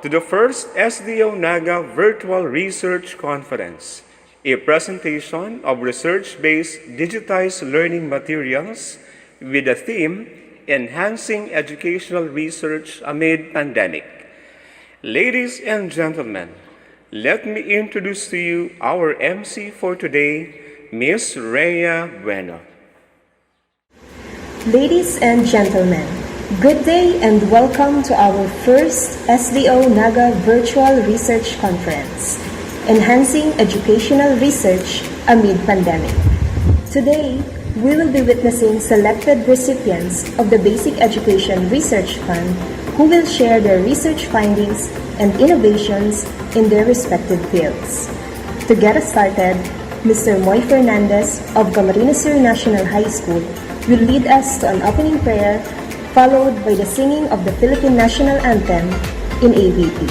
to the first SDO Naga Virtual Research Conference, a presentation of research-based digitized learning materials with the theme Enhancing Educational Research Amid Pandemic. Ladies and gentlemen, let me introduce to you our MC for today, Ms. Rhea Bueno. Ladies and gentlemen, good day and welcome to our first SDO Naga Virtual Research Conference, Enhancing Educational Research Amid Pandemic. Today, we will be witnessing selected recipients of the Basic Education Research Fund who will share their research findings and innovations in their respective fields. To get us started, Mr. Moy Fernandez of Camarines Sur National High School will lead us to an opening prayer followed by the singing of the Philippine National Anthem in ABP.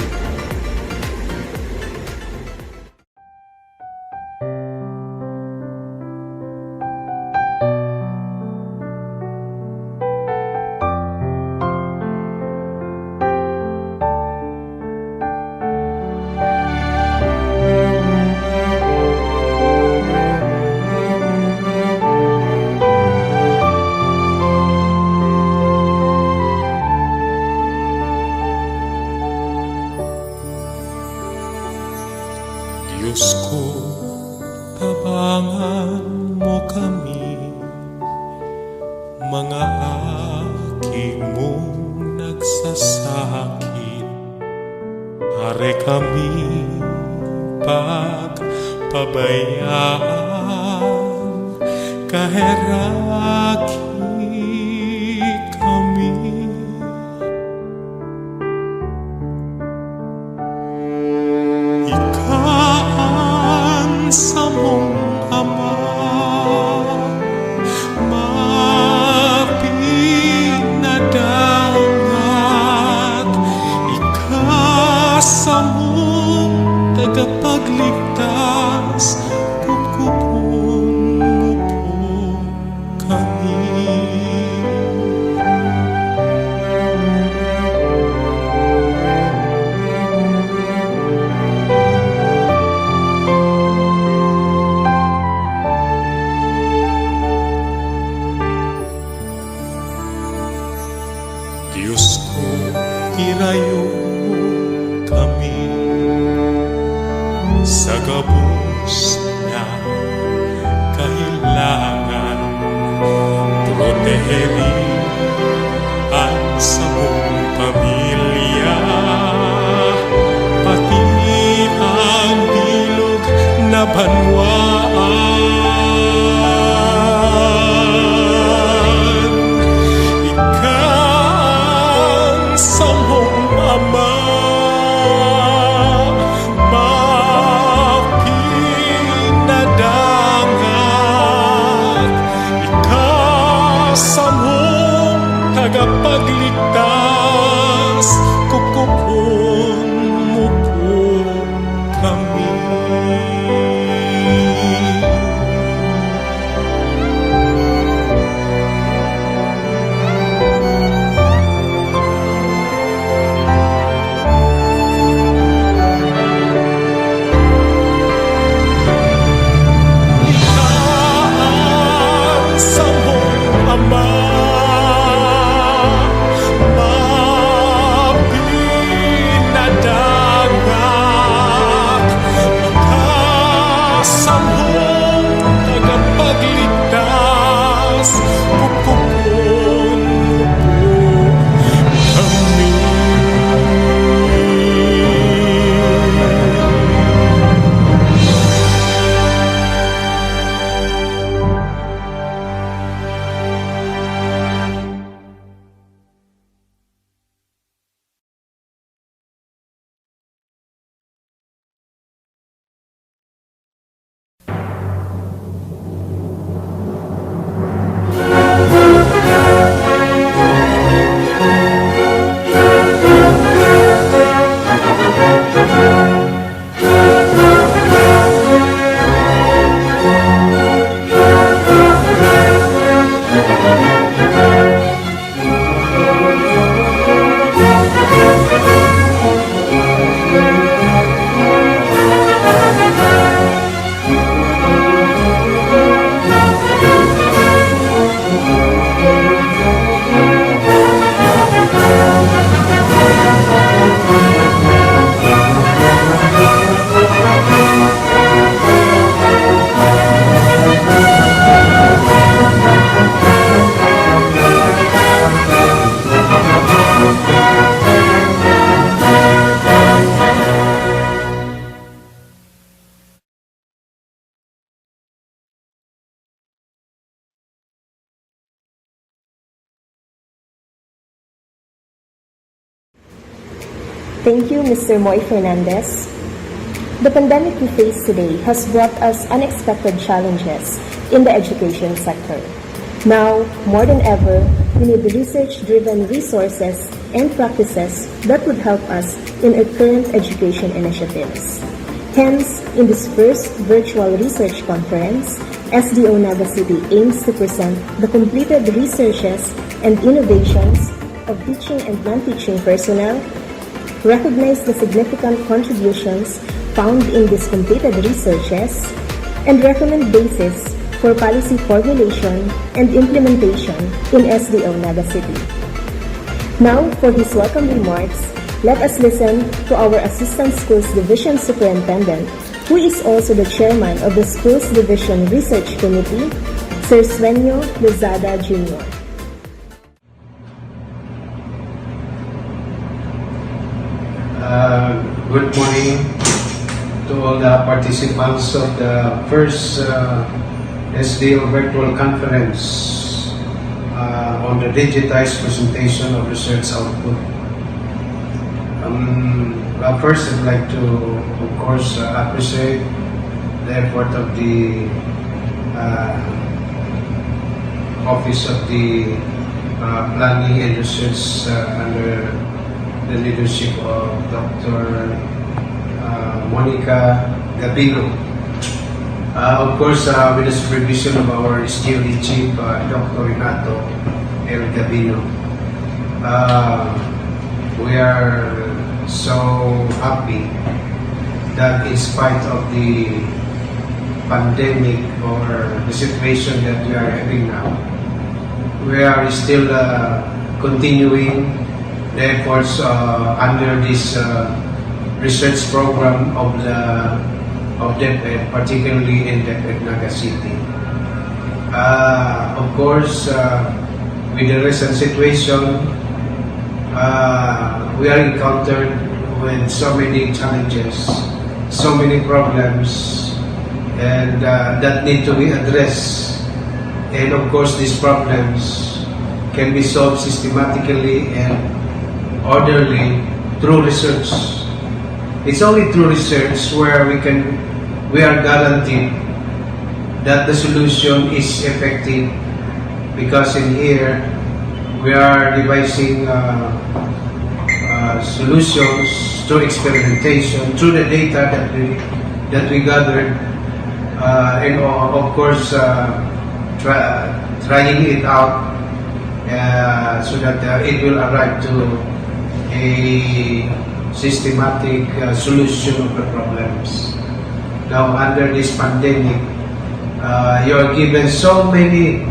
Diyos ko, tabangan mo kami, mga aking mong nagsasakit. Pare kami pagpabayaan, kaheraki kami. Sa mong Ama, mapinadangat, ikasa mong tagapagligtas, kukupong mo po kami. Diyos ko, irayo kami sa gabos na kailangan. Proteherin ang sa mong pamilya, pati ang bilog na banwaan. Ama, mapinadangat, ikasa mo Thank you, Mr. Moy Fernandez. The pandemic we face today has brought us unexpected challenges in the education sector. Now, more than ever, we need research-driven resources and practices that would help us in our current education initiatives. Hence, in this first virtual research conference, SDO Naga City aims to present the completed researches and innovations of teaching and non-teaching personnel, recognize the significant contributions found in these completed researches, and recommend basis for policy formulation and implementation in SDO Naga City. Now, for his welcome remarks, let us listen to our Assistant Schools Division Superintendent, who is also the Chairman of the Schools Division Research Committee, Sir Sueño Lozada Jr. Good morning to all the participants of the first SDO virtual conference on the digitized presentation of research output. First, I'd like to, of course, appreciate the effort of the Office of the Planning and Research under the leadership of Dr. Monica Gabino. Of course, with the supervision of our SDO Chief, Dr. Renato L. Gabino. We are so happy that in spite of the pandemic or the situation that we are having now, we are still continuing the efforts under this research program of DepEd, particularly in DepEd Naga City. Of course, with the recent situation, we are encountered with so many challenges, so many problems, and that need to be addressed. And of course, these problems can be solved systematically and orderly through research. It's only through research where we are guaranteed that the solution is effective, because in here we are devising solutions through experimentation, through the data that we gathered, and of course trying it out so that it will arrive to a systematic solution of the problems. Now, under this pandemic, you are given so many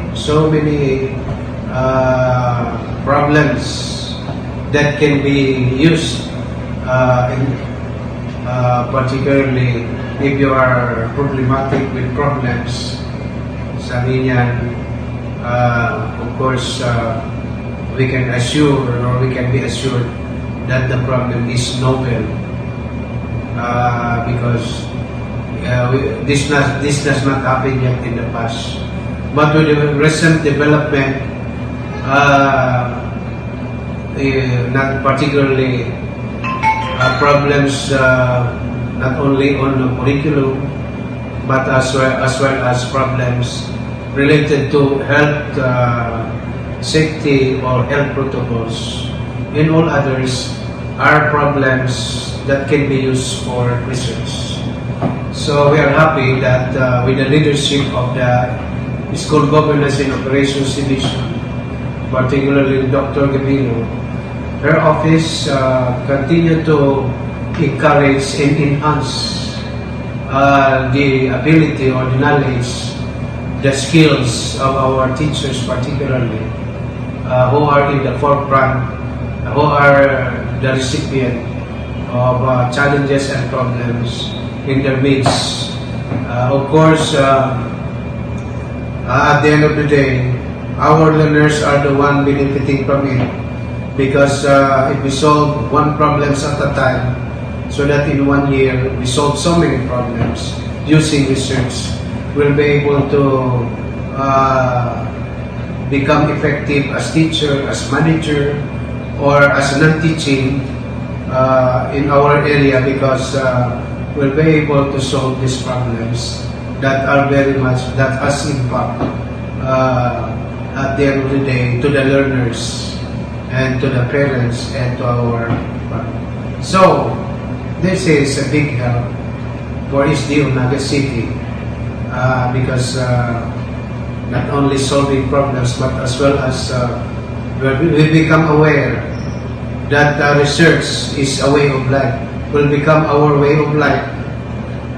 problems that can be used, particularly if you are problematic with problems. Sabi niyan, of course, we can assure, or we can be assured that the problem is novel, because this does not happen yet in the past. But with the recent development, not particularly problems not only on the curriculum, but as well as problems related to health safety or health protocols, and all others are problems that can be used for research. So we are happy that with the leadership of the School Governance and Operations Division, particularly Dr. Gabino, her office continue to encourage and enhance the ability or the knowledge, the skills of our teachers, particularly who are in the forefront, who are the recipient of challenges and problems in their midst. Of course, at the end of the day, our learners are the one benefiting from it, because if we solve one problem at a time, so that in 1 year we solve so many problems using research, we'll be able to become effective as teacher, as manager, or as non-teaching in our area, because we'll be able to solve these problems that are very much, that has impact at the end of the day to the learners and to the parents and to our family. So this is a big help for SDO Naga City, because not only solving problems, but as well as we become aware that research is a way of life, will become our way of life,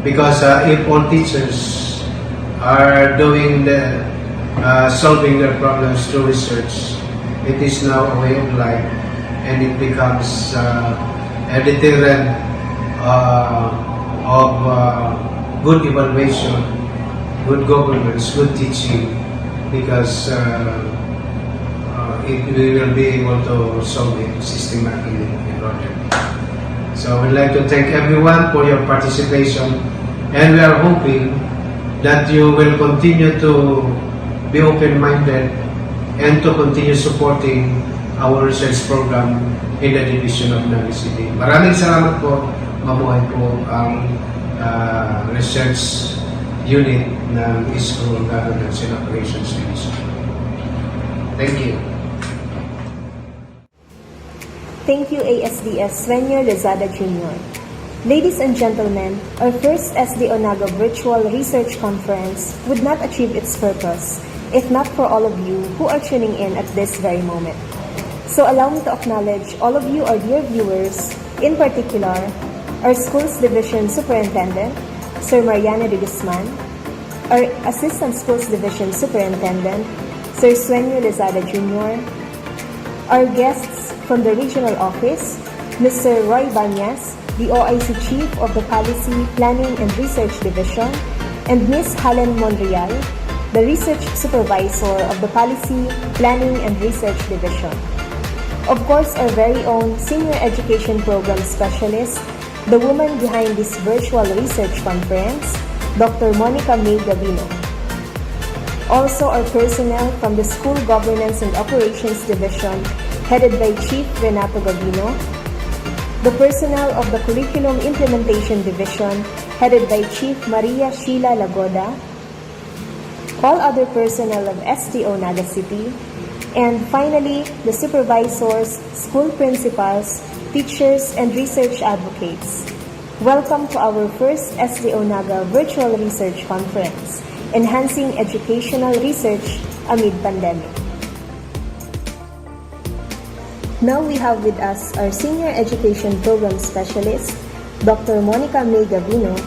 because if all teachers are doing the solving their problems through research, it is now a way of life, and it becomes a deterrent of good evaluation, good governance, good teaching, because we will be able to solve it systematically in order. So we'd like to thank everyone for your participation, and we are hoping that you will continue to be open-minded and to continue supporting our research program in the division of Naga City. Maraming salamat po. Mabuhay po ang research unit ng School Governance and Operations Division. Thank you. Thank you, ASDS Svenio Lozada Jr. Ladies and gentlemen, our first SDO Naga Virtual Research Conference would not achieve its purpose if not for all of you who are tuning in at this very moment. So allow me to acknowledge all of you, our dear viewers, in particular, our Schools Division Superintendent, Sir Mariano de Guzman, our Assistant Schools Division Superintendent, Sir Svenio Lozada Jr., our guests from the Regional Office, Mr. Roy Banyas, the OIC Chief of the Policy, Planning and Research Division, and Ms. Helen Monreal, the Research Supervisor of the Policy, Planning and Research Division. Of course, our very own Senior Education Program Specialist, the woman behind this virtual research conference, Dr. Monica May Gavino. Also, our personnel from the School Governance and Operations Division, headed by Chief Renato Gavino, the personnel of the Curriculum Implementation Division, headed by Chief Maria Sheila Lagoda, all other personnel of SDO Naga City, and finally, the supervisors, school principals, teachers, and research advocates. Welcome to our first SDO Naga Virtual Research Conference, Enhancing Educational Research Amid Pandemic. Now we have with us our Senior Education Program Specialist, Dr. Monica May Gavino,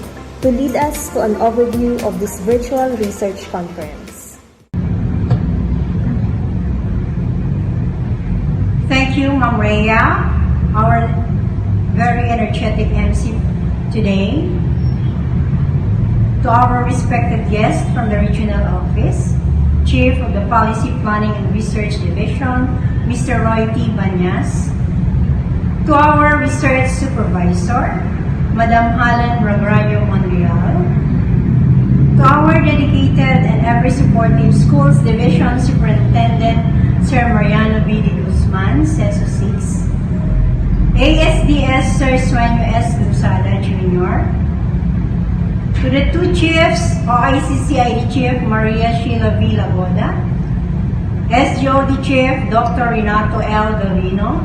to lead us to an overview of this virtual research conference. Thank you, Ma'am Rhea, our very energetic MC today. To our respected guests from the Regional Office, Chief of the Policy, Planning and Research Division, Mr. Roy T. Banyas. To our Research Supervisor, Madam Helen Ragraño Monreal. To our dedicated and ever supportive Schools Division Superintendent, Sir Mariano B. de Guzman, CESO 6. ASDS Sir Svenio S. Lozada Jr. To the two chiefs, OICCID Chief Maria Sheila V. Lagoda, SDOD Chief Dr. Renato L. Gavino,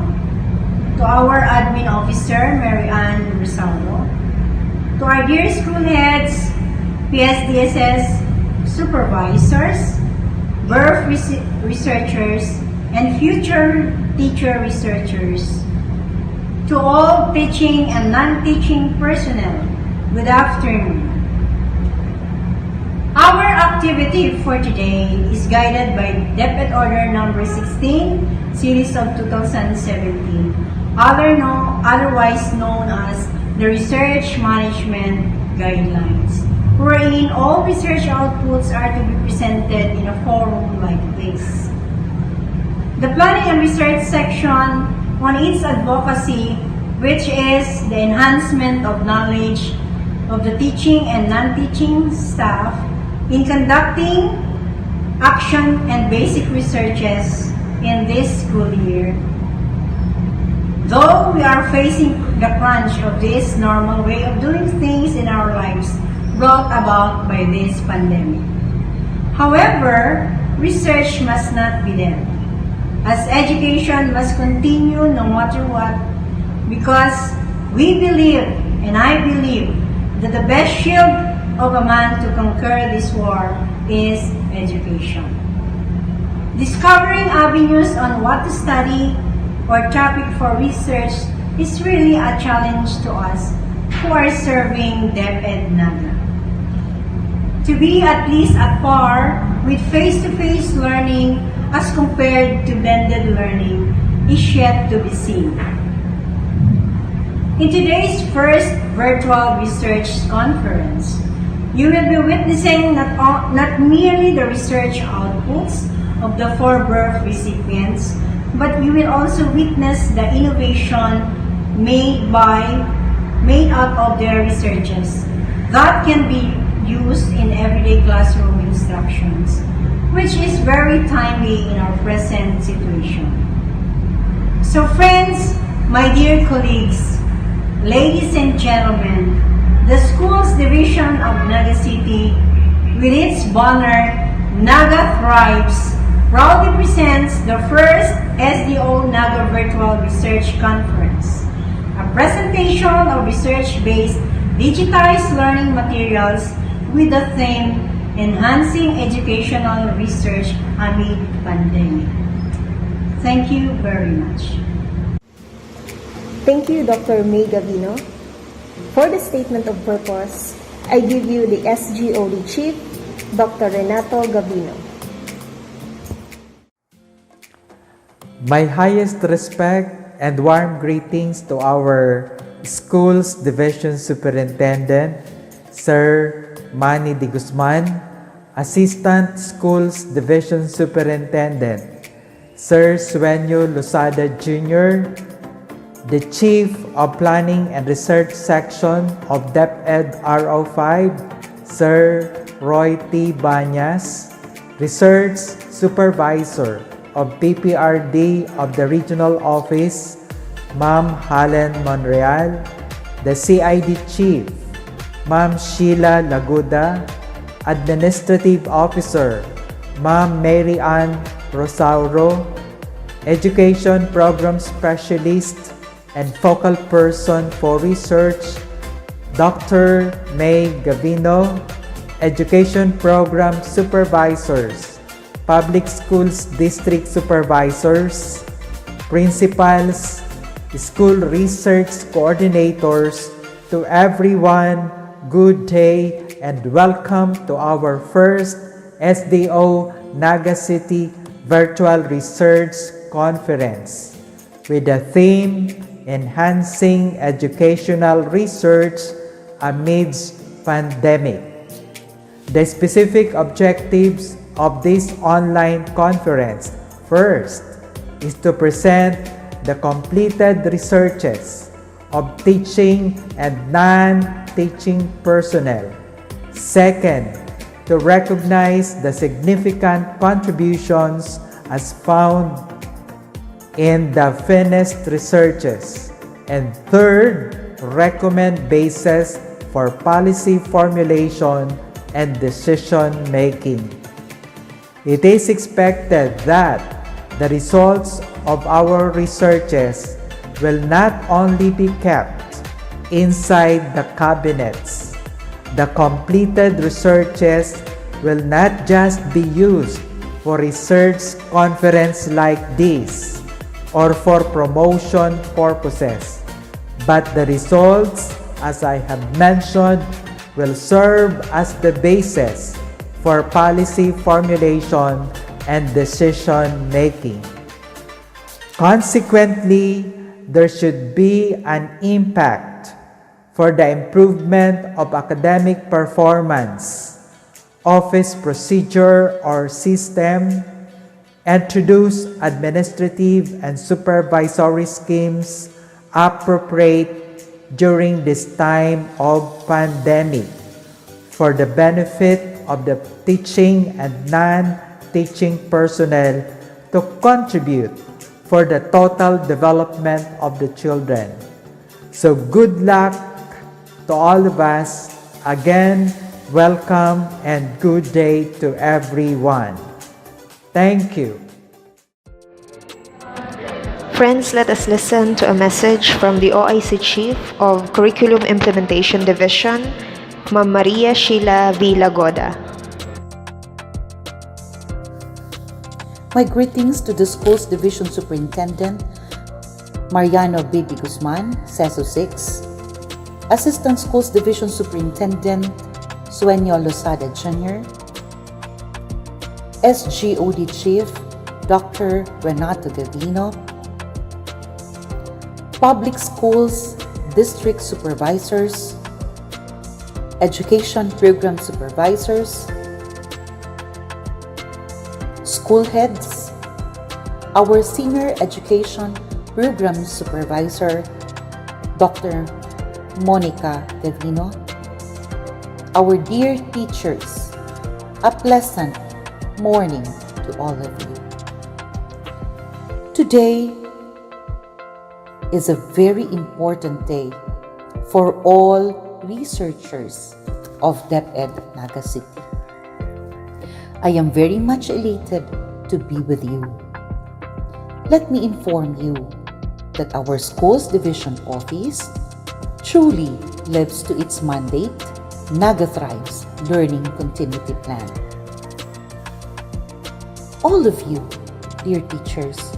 to our Admin Officer Mary Ann Rosaldo, to our dear school heads, PSDSS supervisors, birth researchers, and future teacher researchers, to all teaching and non-teaching personnel, good afternoon. Our activity for today is guided by Depth Order number 16, series of 2017, otherwise known as the Research Management Guidelines, wherein all research outputs are to be presented in a forum like this. The Planning and Research section on its advocacy, which is the enhancement of knowledge of the teaching and non-teaching staff in conducting action and basic researches in this school year. Though we are facing the crunch of this normal way of doing things in our lives brought about by this pandemic. However, research must not be dead, as education must continue no matter what, because we believe, and I believe, that the best shield of a man to conquer this war is education. Discovering avenues on what to study or topic for research is really a challenge to us who are serving DepEd Naga. To be at least at par with face-to-face learning as compared to blended learning is yet to be seen. In today's first virtual research conference, you will be witnessing not merely the research outputs of the 4 birth recipients, but you will also witness the innovation made out of their researches that can be used in everyday classroom instructions, which is very timely in our present situation. So friends, my dear colleagues, ladies and gentlemen, the school's division of Naga City, with its banner, Naga Thrives, proudly presents the first SDO Naga Virtual Research Conference, a presentation of research-based digitized learning materials with the theme Enhancing Educational Research Amid Pandemic. Thank you very much. Thank you, Dr. May Gavino. For the statement of purpose, I give you the SGOD Chief, Dr. Renato Gavino. My highest respect and warm greetings to our school's division superintendent, Sir Manny De Guzman, Assistant Schools Division Superintendent, Sir Sueño Losada Jr., the Chief of Planning and Research Section of DepEd RO5, Sir Roy T. Banyas, Research Supervisor of PPRD of the Regional Office, Ma'am Helen Monreal, the CID Chief, Ma'am Sheila Laguda, Administrative Officer, Ma'am Mary Ann Rosauro, Education Program Specialist and Focal Person for Research, Dr. May Gavino, Education Program Supervisors, Public Schools District Supervisors, Principals, School Research Coordinators, to everyone, good day and welcome to our first SDO Naga City Virtual Research Conference with the theme Enhancing Educational Research Amidst Pandemic. The specific objectives of this online conference, first, is to present the completed researches of teaching and non-teaching personnel. Second, to recognize the significant contributions as found in the finished researches. And third, recommend bases for policy formulation and decision making. It is expected that the results of our researches will not only be kept inside the cabinets. The completed researches will not just be used for research conference like this or for promotion purposes, but the results, as I have mentioned, will serve as the basis for policy formulation and decision making. Consequently, there should be an impact for the improvement of academic performance, office procedure or system, introduce administrative and supervisory schemes appropriate during this time of pandemic for the benefit of the teaching and non-teaching personnel to contribute for the total development of the children. So good luck to all of us. Again, welcome and good day to everyone. Thank you. Friends, let us listen to a message from the OIC Chief of Curriculum Implementation Division, Ma'am Maria Sheila V. Lagoda. My greetings to the Schools Division Superintendent, Mariano B. D. Guzman, CESO 6, Assistant Schools Division Superintendent, Sueño Losada Jr., SGOD Chief, Dr. Renato Gavino, Public Schools District Supervisors, Education Program Supervisors, School Heads, our Senior Education Program Supervisor, Dr. Monica Gavino, our dear teachers, a pleasant morning to all of you. Today is a very important day for all researchers of DepEd Naga City. I am very much elated to be with you. Let me inform you that our Schools Division Office truly lives to its mandate, Naga Thrives Learning Continuity Plan. All of you, dear teachers,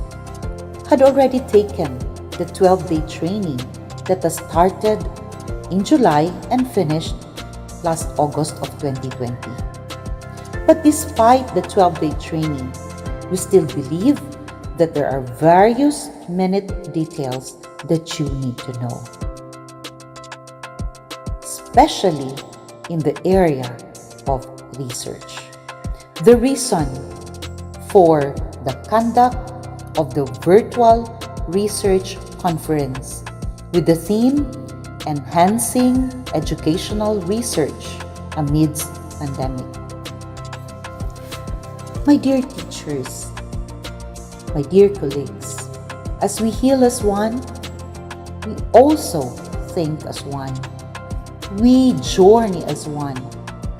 had already taken the 12-day training that has started in July and finished last August of 2020. But despite the 12-day training, we still believe that there are various minute details that you need to know, especially in the area of research. The reason for the conduct of the virtual research conference with the theme Enhancing Educational Research Amidst Pandemic. My dear teachers, my dear colleagues, as we heal as one, we also think as one. We journey as one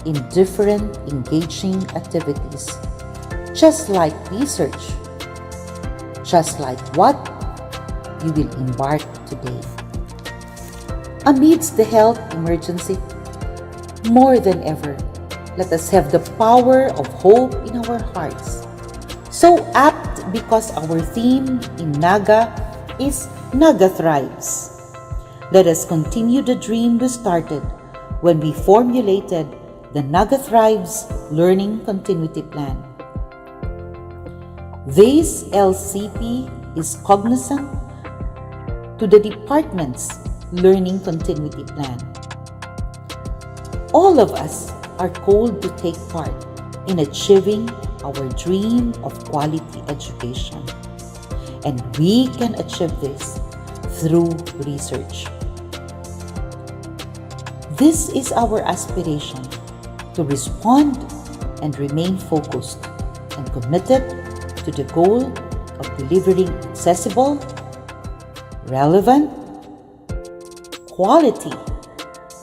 in different engaging activities, just like research, just like what you will embark today. Amidst the health emergency, more than ever, let us have the power of hope in our hearts. So apt because our theme in Naga is Naga Thrives. Let us continue the dream we started when we formulated the Naga Thrives Learning Continuity Plan. This LCP is cognizant to the department's Learning Continuity Plan. All of us are called to take part in achieving our dream of quality education, and we can achieve this through research. This is our aspiration to respond and remain focused and committed to the goal of delivering accessible, relevant, quality,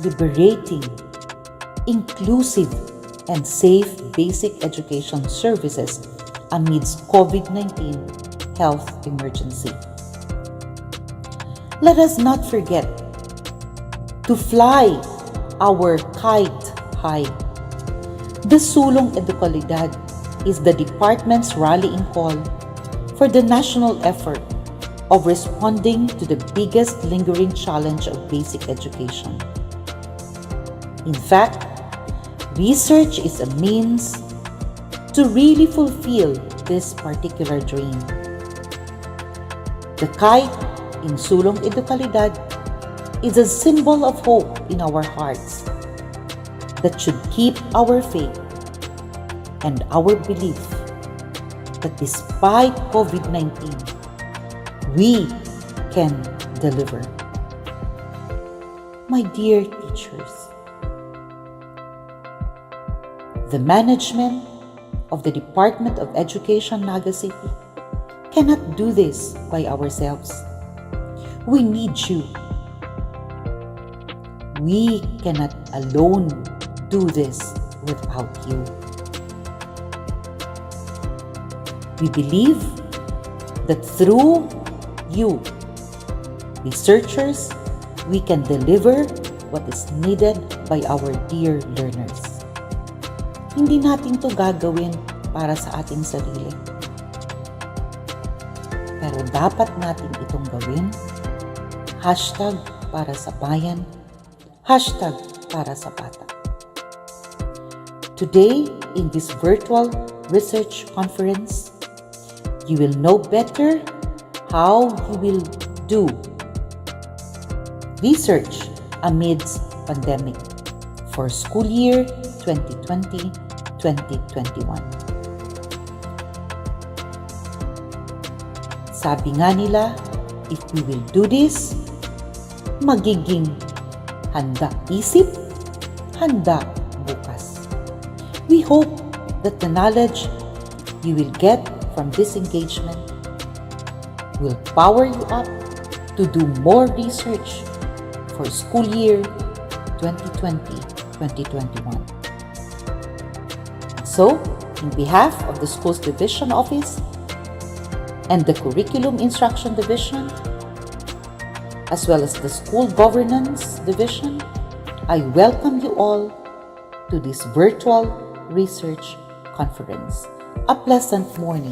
liberating, inclusive, and safe basic education services amidst COVID-19 health emergency. Let us not forget to fly our kite high. The Sulong Edukalidad is the department's rallying call for the national effort of responding to the biggest lingering challenge of basic education. In fact, research is a means to really fulfill this particular dream. The kite in Sulong Edukalidad is a symbol of hope in our hearts that should keep our faith and our belief that despite COVID-19, we can deliver. My dear teachers, the management of the Department of Education Naga City cannot do this by ourselves. We need you. We cannot alone do this without you. We believe that through you, researchers, we can deliver what is needed by our dear learners. Hindi natin to gagawin para sa ating sarili. Pero dapat natin itong gawin. Hashtag para sa bayan. Hashtag para sa bata. Today, in this virtual research conference, you will know better how you will do research amidst pandemic for school year 2020-2021. Sabi nga nila, if we will do this, magiging handa isip, handa bukas. We hope that the knowledge you will get from this engagement will power you up to do more research for school year 2020-2021. So, in behalf of the Schools Division Office and the Curriculum Instruction Division, as well as the School Governance Division, I welcome you all to this virtual research conference. A pleasant morning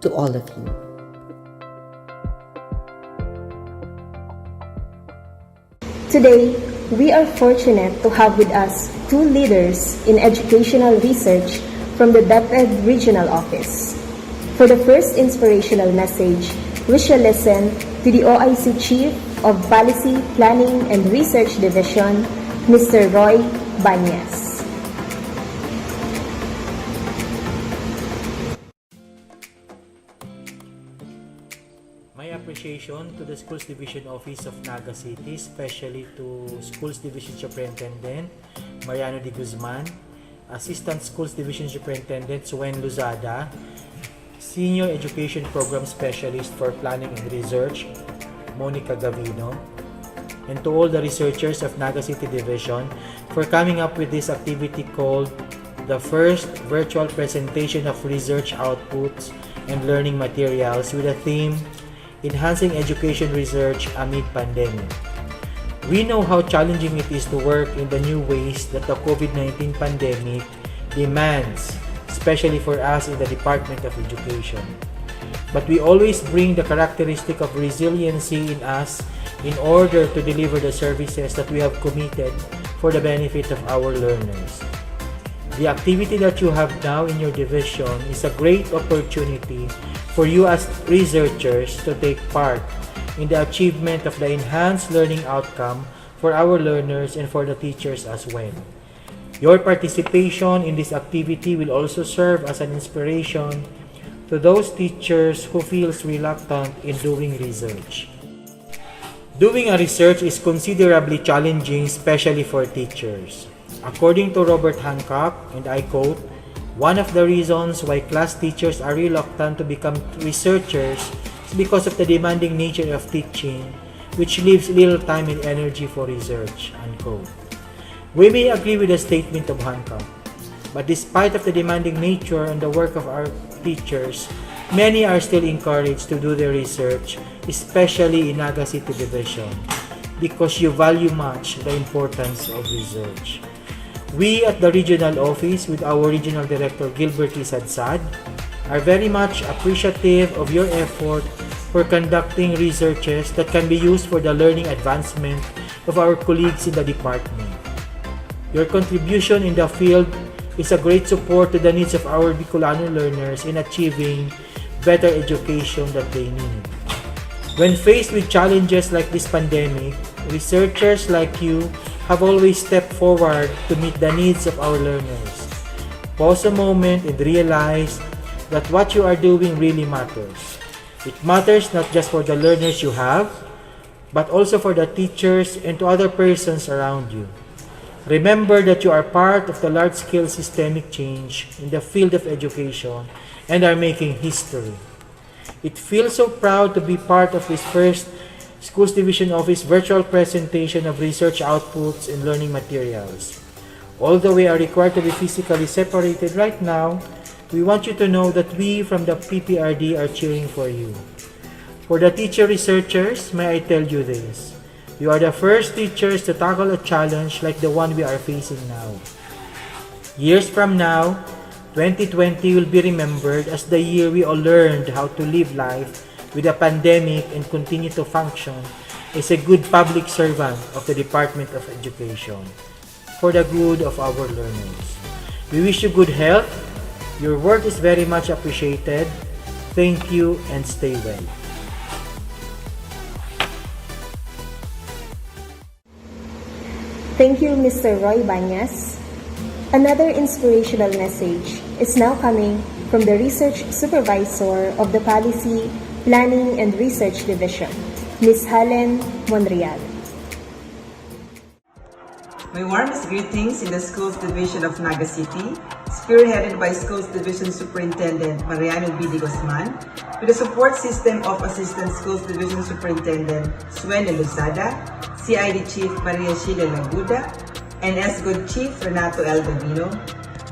to all of you. Today, we are fortunate to have with us two leaders in educational research from the DepEd Regional Office. For the first inspirational message, we shall listen to the OIC Chief of Policy, Planning and Research Division, Mr. Roy Banyas. My appreciation to the Schools Division Office of Naga City, especially to Schools Division Superintendent Mariano de Guzman, Assistant Schools Division Superintendent Suen Luzada, Senior Education Program Specialist for Planning and Research Monica Gavino, and to all the researchers of Naga City Division for coming up with this activity called the first virtual presentation of research outputs and learning materials with a theme Enhancing Education Research Amid Pandemic. We know how challenging it is to work in the new ways that the COVID-19 pandemic demands, especially for us in the Department of Education. But we always bring the characteristic of resiliency in us in order to deliver the services that we have committed for the benefit of our learners. The activity that you have now in your division is a great opportunity for you as researchers to take part in the achievement of the enhanced learning outcome for our learners and for the teachers as well. Your participation in this activity will also serve as an inspiration to those teachers who feels reluctant in doing research. Doing a research is considerably challenging, especially for teachers. According to Robert Hancock, and I quote, "One of the reasons why class teachers are reluctant to become researchers is because of the demanding nature of teaching, which leaves little time and energy for research." Unquote. We may agree with the statement of Hancock, but despite of the demanding nature and the work of our teachers, many are still encouraged to do their research, especially in Naga City Division, because you value much the importance of research. We at the regional office with our regional director Gilbert Lisadsad are very much appreciative of your effort for conducting researches that can be used for the learning advancement of our colleagues in the department. Your contribution in the field is a great support to the needs of our Bicolano learners in achieving better education that they need. When faced with challenges like this pandemic, researchers like you have always stepped forward to meet the needs of our learners. Pause a moment and realize that what you are doing really matters. It matters not just for the learners you have, but also for the teachers and to other persons around you. Remember that you are part of the large-scale systemic change in the field of education and are making history. It feels so proud to be part of this first Schools Division Office virtual presentation of research outputs and learning materials. Although we are required to be physically separated right now, we want you to know that we from the PPRD are cheering for you. For the teacher researchers, may I tell you this. You are the first teachers to tackle a challenge like the one we are facing now. Years from now, 2020 will be remembered as the year we all learned how to live life with a pandemic and continue to function as a good public servant of the Department of Education for the good of our learners. We wish you good health. Your work is very much appreciated. Thank you and stay well. Thank you, Mr. Roy Banyas. Another inspirational message is now coming from the Research Supervisor of the Policy, Planning and Research Division, Ms. Helen Monreal. My warmest greetings in the Schools Division of Naga City, spearheaded by Schools Division Superintendent Mariano B. de Guzman, with the support system of Assistant Schools Division Superintendent Suene Luzada, CID Chief Maria Sheila Laguda, and SGOD Chief Renato L. Davino,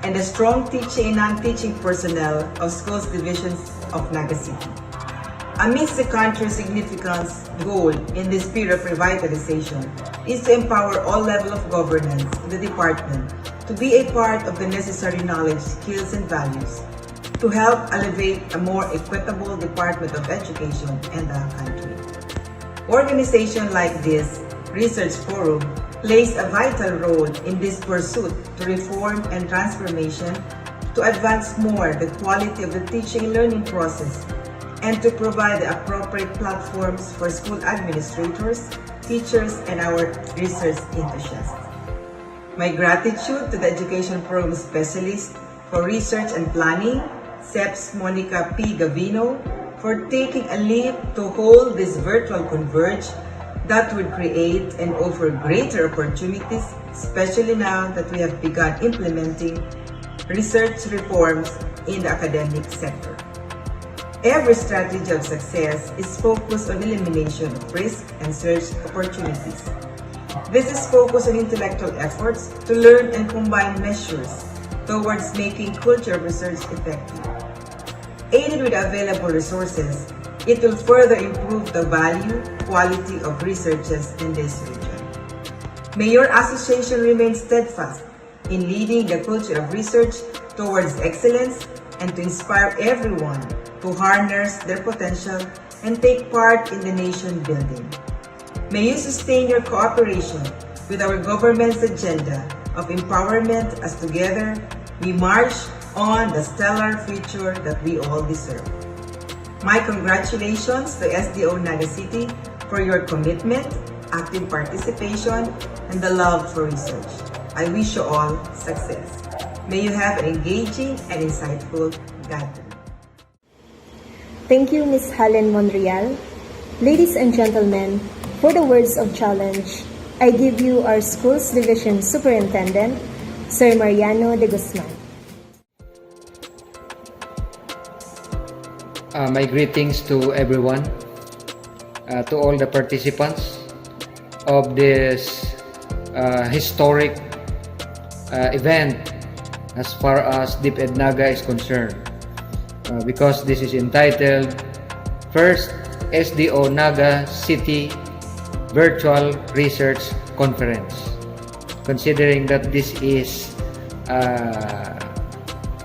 and the strong teaching and non-teaching personnel of Schools Divisions of Naga City. Amidst the country's significant goal in this period of revitalization is to empower all levels of governance in the department to be a part of the necessary knowledge, skills, and values to help elevate a more equitable Department of Education in the country. Organization like this Research Forum plays a vital role in this pursuit to reform and transformation to advance more the quality of the teaching and learning process and to provide the appropriate platforms for school administrators, teachers, and our research enthusiasts. My gratitude to the Education Program Specialist for Research and Planning, SEPS Monica P. Gavino, for taking a leap to hold this virtual converge that would create and offer greater opportunities, especially now that we have begun implementing research reforms in the academic sector. Every strategy of success is focused on elimination of risk and search opportunities. This is focused on intellectual efforts to learn and combine measures towards making culture of research effective. Aided with available resources, it will further improve the value, quality of researchers in this region. May your association remain steadfast in leading the culture of research towards excellence and to inspire everyone to harness their potential and take part in the nation building. May you sustain your cooperation with our government's agenda of empowerment as together we march on the stellar future that we all deserve. My congratulations to SDO Naga City for your commitment, active participation, and the love for research. I wish you all success. May you have an engaging and insightful gathering. Thank you, Ms. Helen Monreal. Ladies and gentlemen, for the words of challenge, I give you our Schools Division Superintendent, Sir Mariano de Guzman. My greetings to everyone, to all the participants of this historic event as far as DepEd Naga is concerned, because this is entitled First SDO Naga City Virtual Research Conference. Considering that this is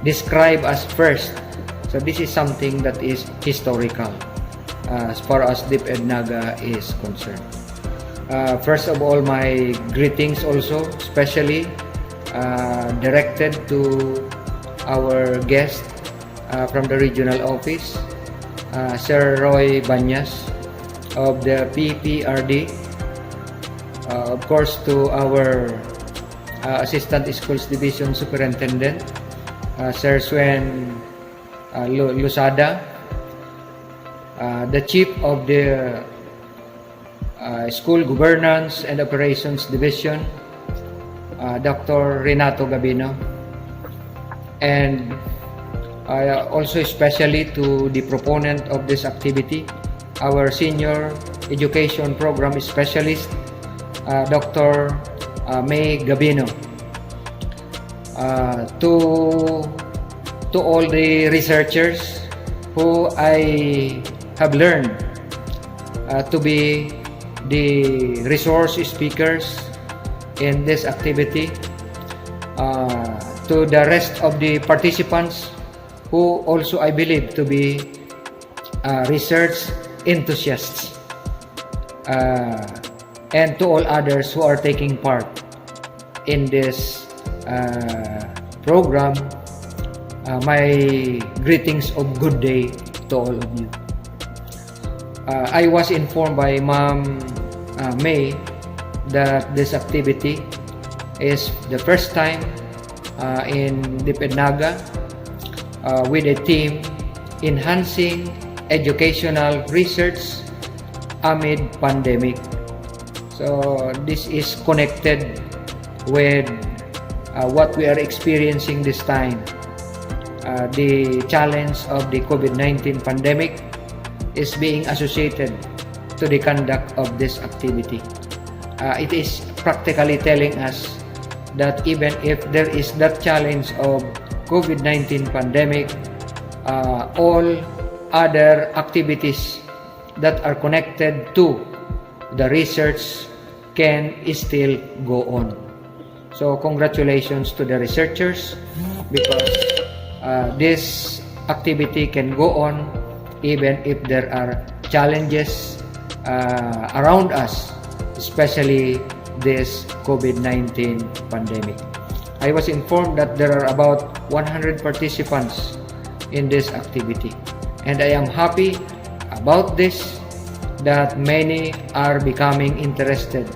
described as first, so this is something that is historical as far as DepEd Naga is concerned. First of all, my greetings also especially directed to our guest from the regional office, Sir Roy Banyas of the PPRD, of course to our Assistant Schools Division Superintendent, Sir Suene Luzada, the Chief of the School Governance and Operations Division, Dr. Renato Gavino, and Also especially to the proponent of this activity, our Senior Education Program Specialist, Dr. May Gabino. To all the researchers who I have learned to be the resource speakers in this activity, to the rest of the participants who also I believe to be research enthusiasts, and to all others who are taking part in this program, my greetings of good day to all of you. I was informed by Ma'am May that this activity is the first time in DepEd Naga with a team enhancing educational research amid pandemic. So this is connected with what we are experiencing this time. The challenge of the COVID-19 pandemic is being associated to the conduct of this activity. It is practically telling us that even if there is that challenge of COVID-19 pandemic, all other activities that are connected to the research can still go on. So congratulations to the researchers, because this activity can go on even if there are challenges around us, especially this COVID-19 pandemic. I was informed that there are about 100 participants in this activity, and I am happy about this, that many are becoming interested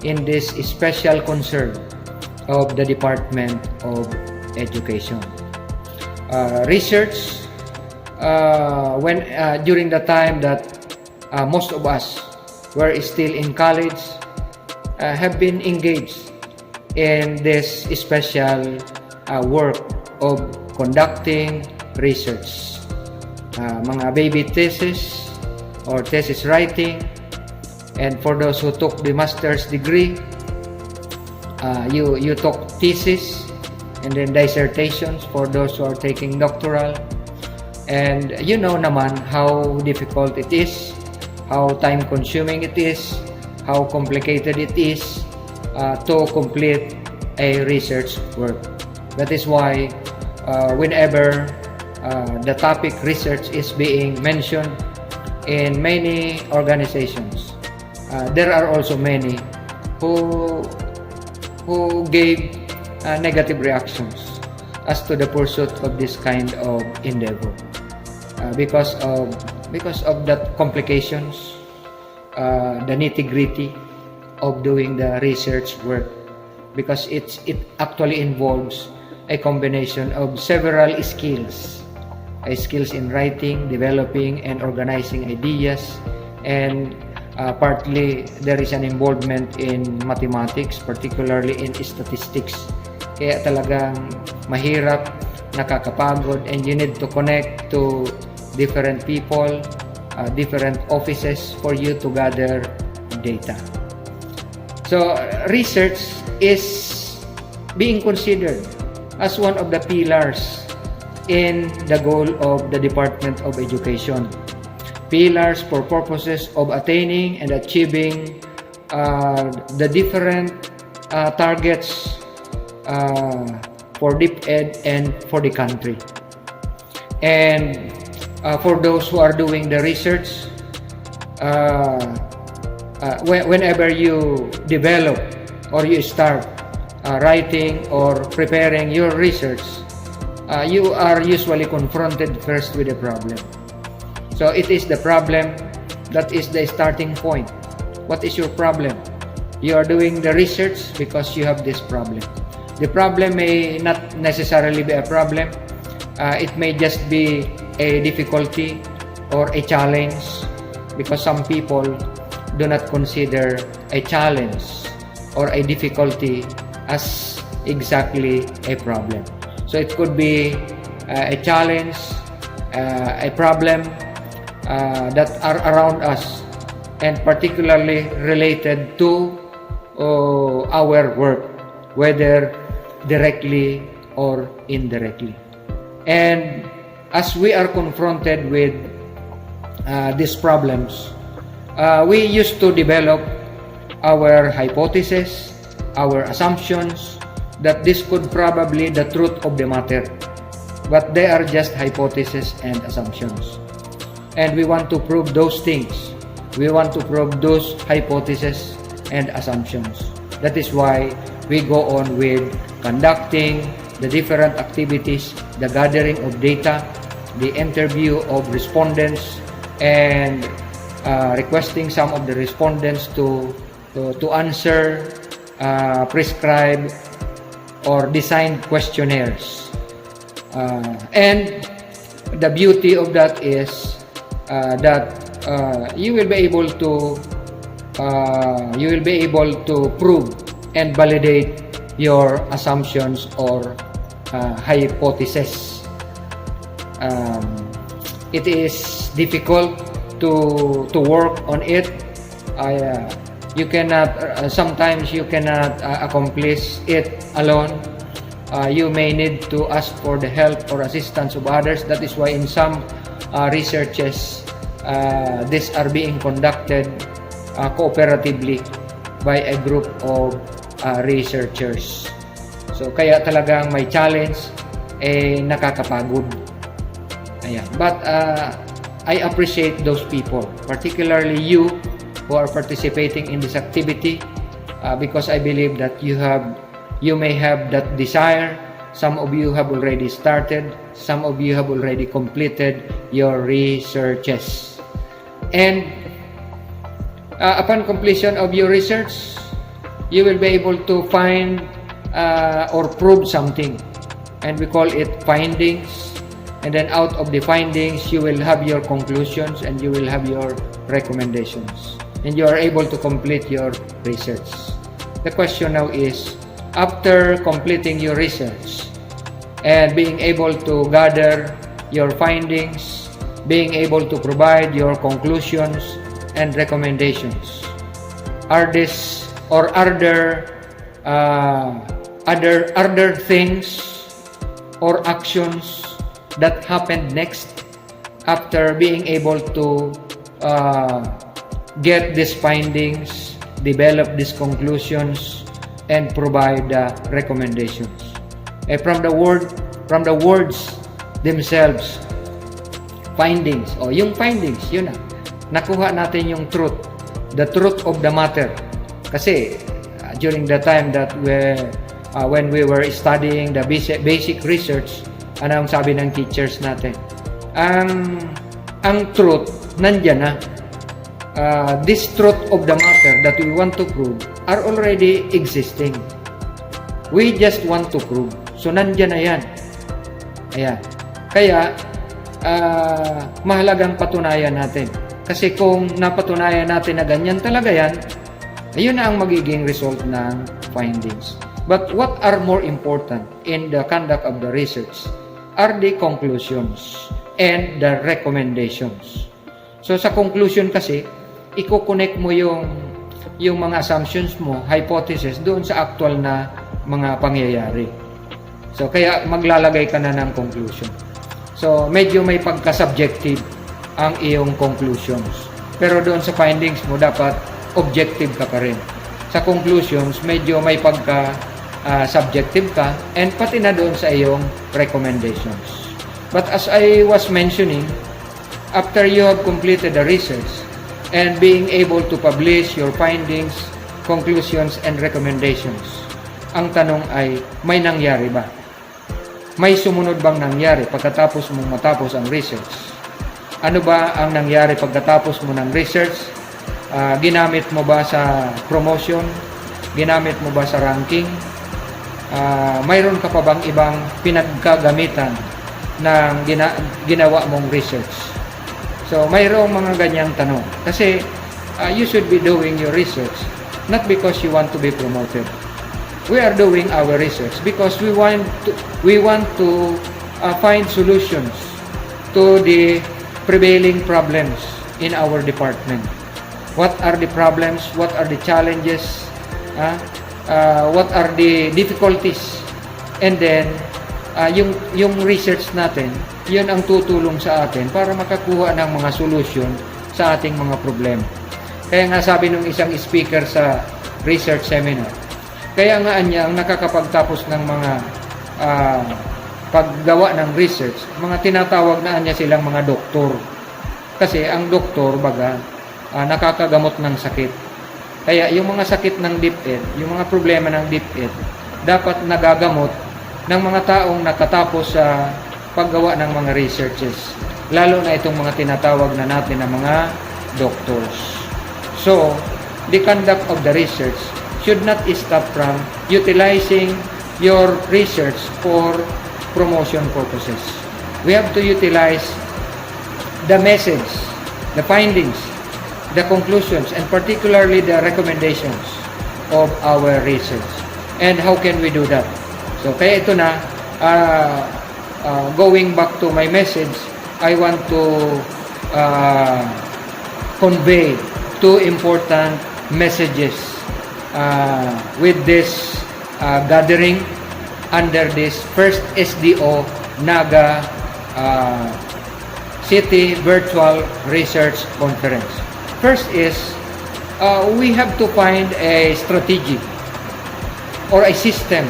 in this special concern of the Department of Education. Research, during the time that most of us were still in college, have been engaged in this special work of conducting research. Mga baby thesis or thesis writing, and for those who took the master's degree, you took thesis and then dissertations for those who are taking doctoral. And you know naman how difficult it is, how time consuming it is, how complicated it is to complete a research work. That is why whenever the topic research is being mentioned in many organizations, there are also many who gave negative reactions as to the pursuit of this kind of endeavor, because of that complications, the nitty-gritty of doing the research work, because it actually involves a combination of several skills, skills in writing, developing and organizing ideas, and partly there is an involvement in mathematics, particularly in statistics. Kaya talagang mahirap, nakakapagod, and you need to connect to different people, different offices for you to gather data. So research is being considered as one of the pillars in the goal of the Department of Education. Pillars for purposes of attaining and achieving the different targets for DepEd and for the country. And for those who are doing the research, whenever you develop or you start writing or preparing your research, you are usually confronted first with a problem. So it is the problem that is the starting point. What is your problem? You are doing the research because you have this problem. The problem may not necessarily be a problem. It may just be a difficulty or a challenge, because some people do not consider a challenge or a difficulty as exactly a problem. So it could be a challenge, a problem that are around us, and particularly related to our work, whether directly or indirectly. And as we are confronted with these problems, we used to develop our hypotheses, our assumptions that this could probably the truth of the matter, but they are just hypotheses and assumptions. And we want to prove those things. We want to prove those hypotheses and assumptions. That is why we go on with conducting the different activities, the gathering of data, the interview of respondents, and requesting some of the respondents to answer prescribed or designed questionnaires. And the beauty of that is that you will be able to prove and validate your assumptions or hypotheses. It is difficult to work on it. You cannot sometimes you cannot accomplish it alone. You may need to ask for the help or assistance of others. That is why in some researches these are being conducted cooperatively by a group of researchers. So kaya talagang may challenge, nakakapagod. Ayan. But I appreciate those people, particularly you who are participating in this activity, because I believe that you may have that desire. Some of you have already started, some of you have already completed your researches. And upon completion of your research, you will be able to find or prove something, and we call it findings. And then out of the findings, you will have your conclusions and you will have your recommendations, and you are able to complete your research. The question now is, after completing your research and being able to gather your findings, being able to provide your conclusions and recommendations, are there other things or actions that happened next after being able to get these findings, develop these conclusions, and provide recommendations? From the words themselves, findings, yung findings, yun na. Nakuha natin yung truth, the truth of the matter. Kasi during the time that when we were studying the basic research, ano ang sabi ng teachers natin? Ang truth, nandyan na. This truth of the matter that we want to prove are already existing. We just want to prove. So, nandyan na yan. Ayan. Kaya, mahalagang patunayan natin. Kasi kung napatunayan natin na ganyan talaga yan, ayun na ang magiging result ng findings. But what are more important in the conduct of the research are the conclusions and the recommendations. So sa conclusion kasi, i-connect mo yung mga assumptions mo, hypothesis, doon sa actual na mga pangyayari. So kaya maglalagay ka na ng conclusion. So medyo may pagka-subjective ang iyong conclusions. Pero doon sa findings mo, dapat objective ka pa rin. Sa conclusions, medyo may pagka-subjective ka, and pati na doon sa iyong recommendations. But as I was mentioning, after you have completed the research and being able to publish your findings, conclusions, and recommendations, ang tanong ay, may nangyari ba? May sumunod bang nangyari pagkatapos mong matapos ang research? Ano ba ang nangyari pagkatapos mo ng research? Ginamit mo ba sa promotion? Ginamit mo ba sa ranking? Mayroon ka pa bang ibang pinagkagamitan ng ginawa mong research? So, mayroong mga ganyang tanong. Kasi, you should be doing your research not because you want to be promoted. We are doing our research because we want to find solutions to the prevailing problems in our department. What are the problems? What are the challenges? What are the difficulties? And then, yung research natin, yun ang tutulong sa atin para makakuha ng mga solution sa ating mga problema. Kaya nga sabi nung isang speaker sa research seminar, kaya nga niya ang nakakapagtapos ng mga paggawa ng research, mga tinatawag na niya silang mga doktor. Kasi ang doktor, baga, nakakagamot ng sakit. Kaya yung mga sakit ng DepEd, yung mga problema ng DepEd, dapat nagagamot ng mga taong nakatapos sa paggawa ng mga researches. Lalo na itong mga tinatawag na natin na mga doctors. So, the conduct of the research should not stop from utilizing your research for promotion purposes. We have to utilize the message, the findings, the conclusions, and particularly the recommendations of our research. And how can we do that? So, kaya ito na, going back to my message, I want to convey two important messages with this gathering under this first SDO Naga City Virtual Research Conference. First is, we have to find a strategy or a system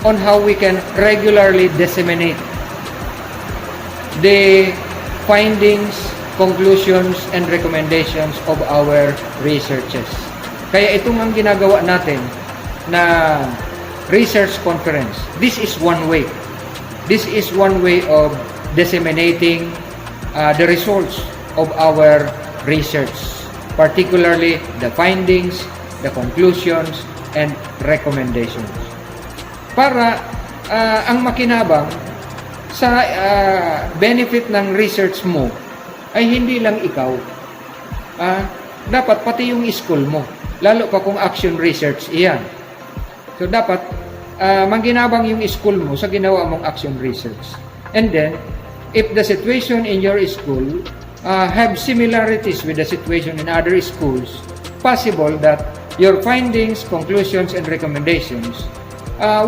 on how we can regularly disseminate the findings, conclusions, and recommendations of our researches. Kaya itong ang ginagawa natin na research conference, this is one way. This is one way of disseminating the results of our research, particularly the findings, the conclusions, and recommendations. Para ang makinabang sa benefit ng research mo ay hindi lang ikaw, dapat pati yung school mo, lalo pa kung action research iyan. So dapat mangginabang yung school mo sa ginawa mong action research. And then, if the situation in your school have similarities with the situation in other schools, possible that your findings, conclusions, and recommendations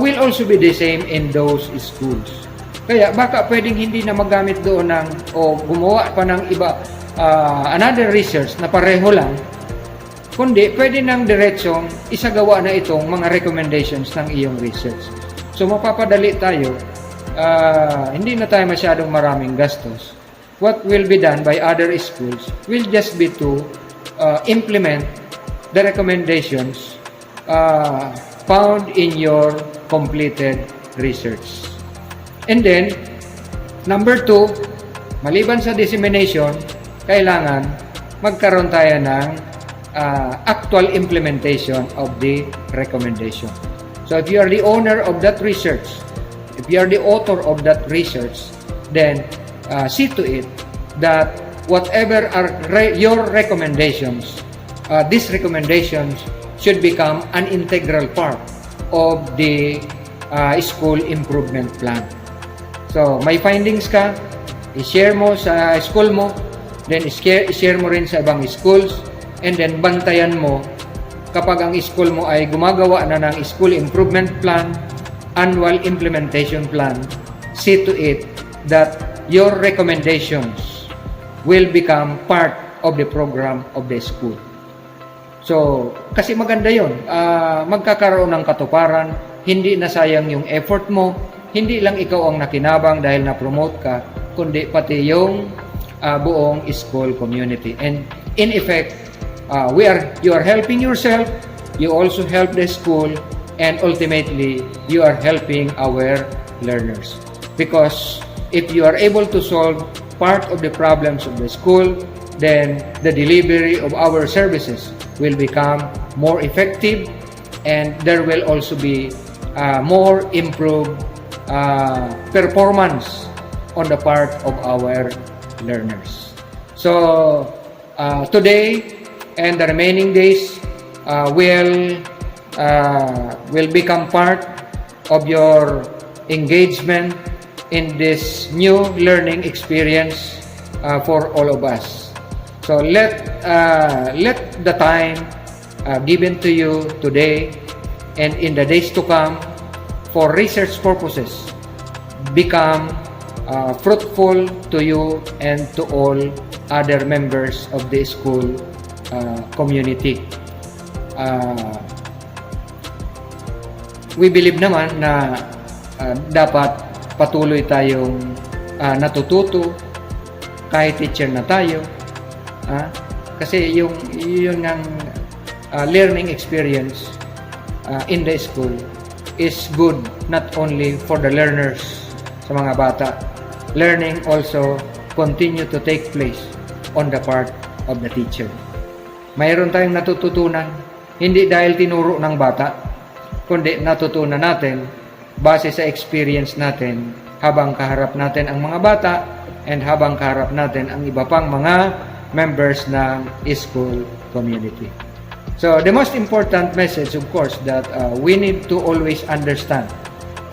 will also be the same in those schools. Kaya baka pwedeng hindi na magamit doon o gumawa pa ng iba, another research na pareho lang, kundi pwede nang diretsong isagawa na itong mga recommendations ng iyong research. So mapapadali tayo, hindi na tayo masyadong maraming gastos. What will be done by other schools will just be to implement the recommendations found in your completed research. And then, number 2, maliban sa dissemination, kailangan magkaroon tayo ng actual implementation of the recommendation. So if you are the owner of that research, if you are the author of that research, then see to it that whatever are your recommendations, these recommendations should become an integral part of the school improvement plan. So, may findings ka, i-share mo sa school mo, then i-share mo rin sa ibang schools, and then bantayan mo kapag ang school mo ay gumagawa na ng school improvement plan, annual implementation plan, see to it that your recommendations will become part of the program of the school. So, kasi maganda yun, magkakaroon ng katuparan, hindi nasayang yung effort mo, hindi lang ikaw ang nakinabang dahil na-promote ka, kundi pati yung buong school community. And in effect, you are helping yourself, you also help the school, and ultimately, you are helping our learners. Because if you are able to solve part of the problems of the school, then the delivery of our services will become more effective, and there will also be more improved performance on the part of our learners. So today and the remaining days will become part of your engagement in this new learning experience for all of us. So let the time given to you today and in the days to come for research purposes become fruitful to you and to all other members of the school community. We believe naman na dapat patuloy tayong natututo kahit teacher na tayo. Kasi yun ang learning experience in the school is good not only for the learners sa mga bata. Learning also continue to take place on the part of the teacher. Mayroon tayong natututunan, hindi dahil tinuro ng bata, kundi natutunan natin base sa experience natin habang kaharap natin ang mga bata and habang kaharap natin ang iba pang mga members ng school community. So the most important message, of course, that we need to always understand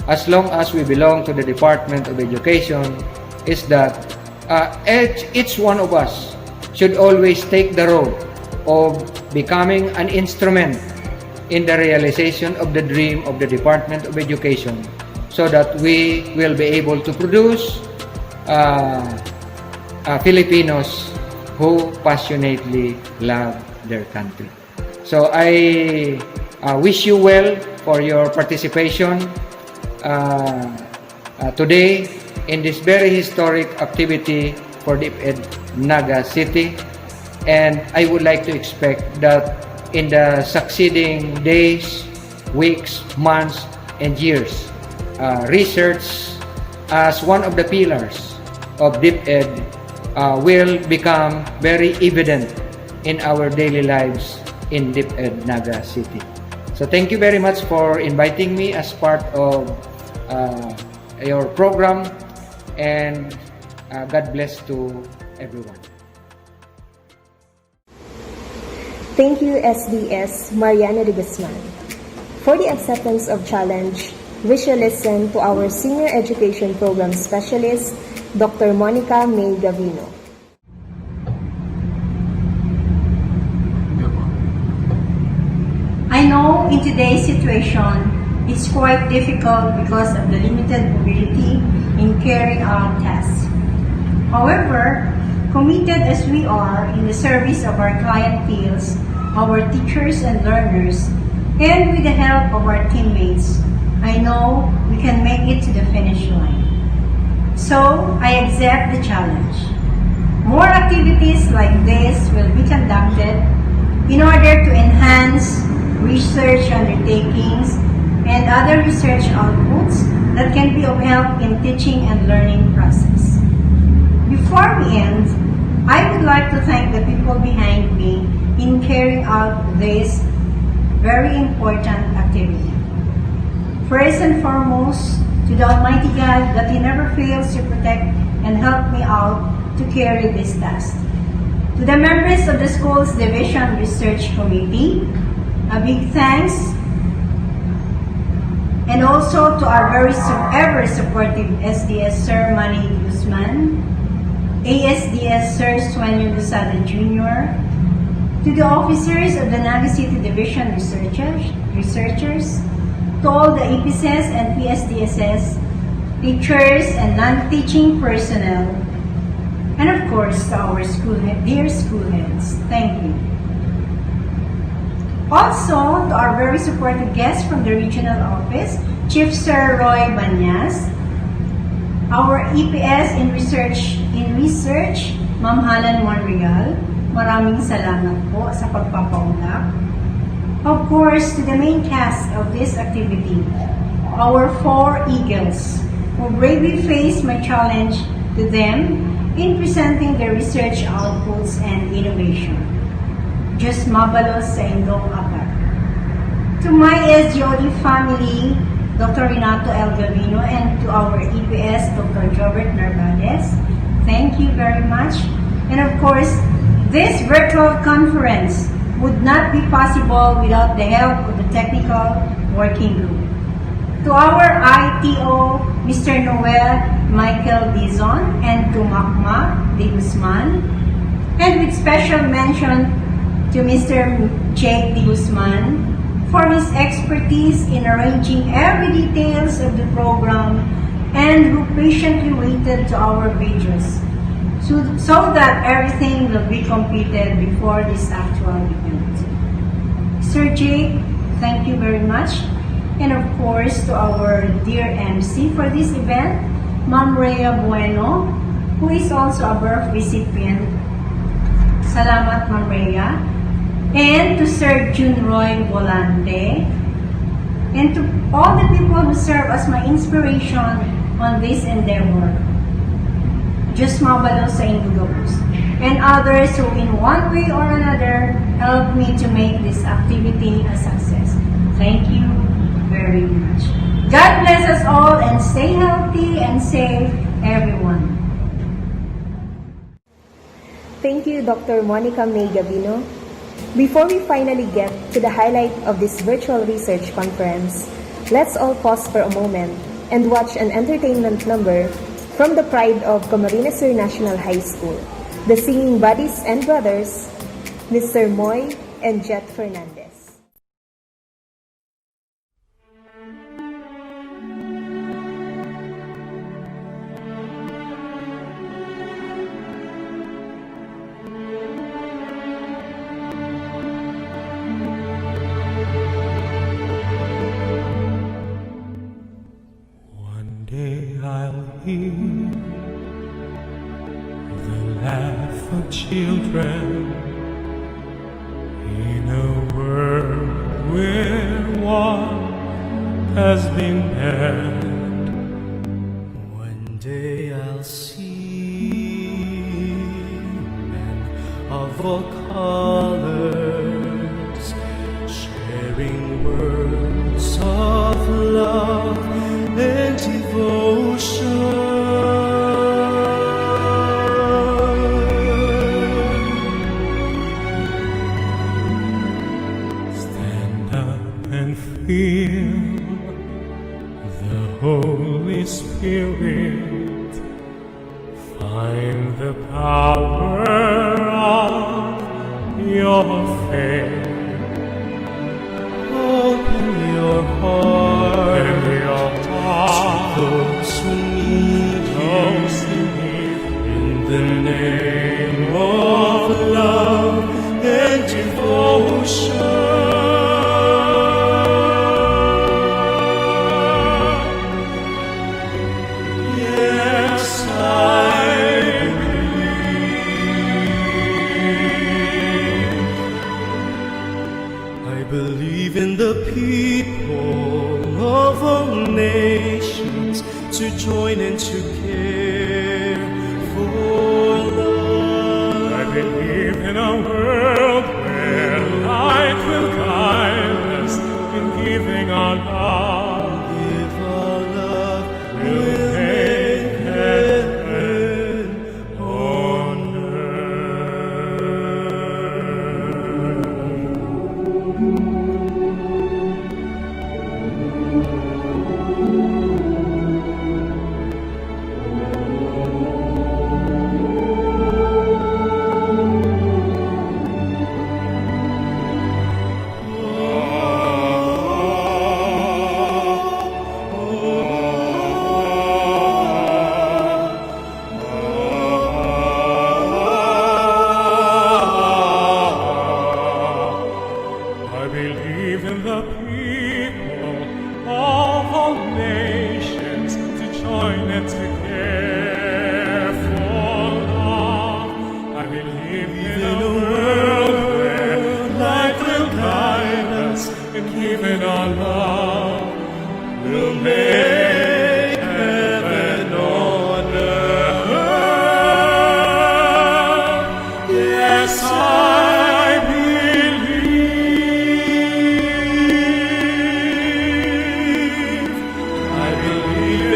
as long as we belong to the Department of Education is that each one of us should always take the role of becoming an instrument in the realization of the dream of the Department of Education so that we will be able to produce Filipinos who passionately love their country. So I wish you well for your participation today in this very historic activity for DepEd Naga City, and I would like to expect that in the succeeding days, weeks, months, and years, research as one of the pillars of DepEd will become very evident in our daily lives in DepEd Naga City. So thank you very much for inviting me as part of your program, and God bless to everyone. Thank you, SDS Mariano de Guzman. For the acceptance of challenge, we shall listen to our Senior Education Program Specialist, Dr. Monica May Gavino. I know in today's situation, it's quite difficult because of the limited mobility in carrying out tasks. However, committed as we are in the service of our clienteles, our teachers and learners, and with the help of our teammates, I know we can make it to the finish line. So, I accept the challenge. More activities like this will be conducted in order to enhance research undertakings and other research outputs that can be of help in teaching and learning process. Before we end, I would like to thank the people behind me in carrying out this very important activity. First and foremost, to the Almighty God that He never fails to protect and help me out to carry this task. To the members of the Schools Division Research Committee, a big thanks, and also to our ever supportive SDS Sir Manny Guzman, ASDS Sir Sueño Lozada Jr., to the officers of the Naga City Division researchers, to all the APSS and PSDSS, teachers and non-teaching personnel, and of course to our dear school heads. Thank you. Also, to our very supportive guests from the regional office, Chief Sir Roy Banyas, our EPS in research, Ma'am Halan Monreal, maraming salamat po sa pagpapaunlak. Of course, to the main cast of this activity, our 4 Eagles, who bravely faced my challenge to them in presenting their research outputs and innovation. Just mabalos sa indong akar. To my SDOD family, Dr. Renato L. Gavino, and to our EPS, Dr. Jobert Narvades, thank you very much. And of course, this virtual conference would not be possible without the help of the technical working group. To our ITO, Mr. Noel Michael Dizon and to Makmak de Guzman, and with special mention to Mr. Jake de Guzman for his expertise in arranging every details of the program and who patiently waited to our videos so that everything will be completed before this actual event. Sir Jake, thank you very much. And of course, to our dear MC for this event, Ma'am Rhea Bueno, who is also a birth recipient. Salamat, Ma'am Rhea. And to Sir Jun Roy Volante. And to all the people who serve as my inspiration on this endeavor. Diyos mabalo sa Indogos. And others who in one way or another helped me to make this activity a success. Thank you very much. God bless us all and stay healthy and safe, everyone. Thank you, Dr. Monica May Gabino. Before we finally get to the highlight of this virtual research conference, let's all pause for a moment and watch an entertainment number from the pride of Camarines Sur National High School, the singing buddies and brothers, Mr. Moy and Jet Fernandez. One day I'll hear the laugh of children in a world where one has been banned. One day I'll see men of all colors sharing words of love and devotion. Stand up and feel the Holy Spirit. Find the power of your faith. Open your heart to those who need in the name of love and devotion. Yes, I believe in the people of all nations to join and to care for love. I believe in a world where light will guide us in giving our love. Give our love will make heaven on I believe in the people of all nations to join and to care for love. I believe in a world where light will guide us in giving our love. Will make heaven on earth. Yes, I believe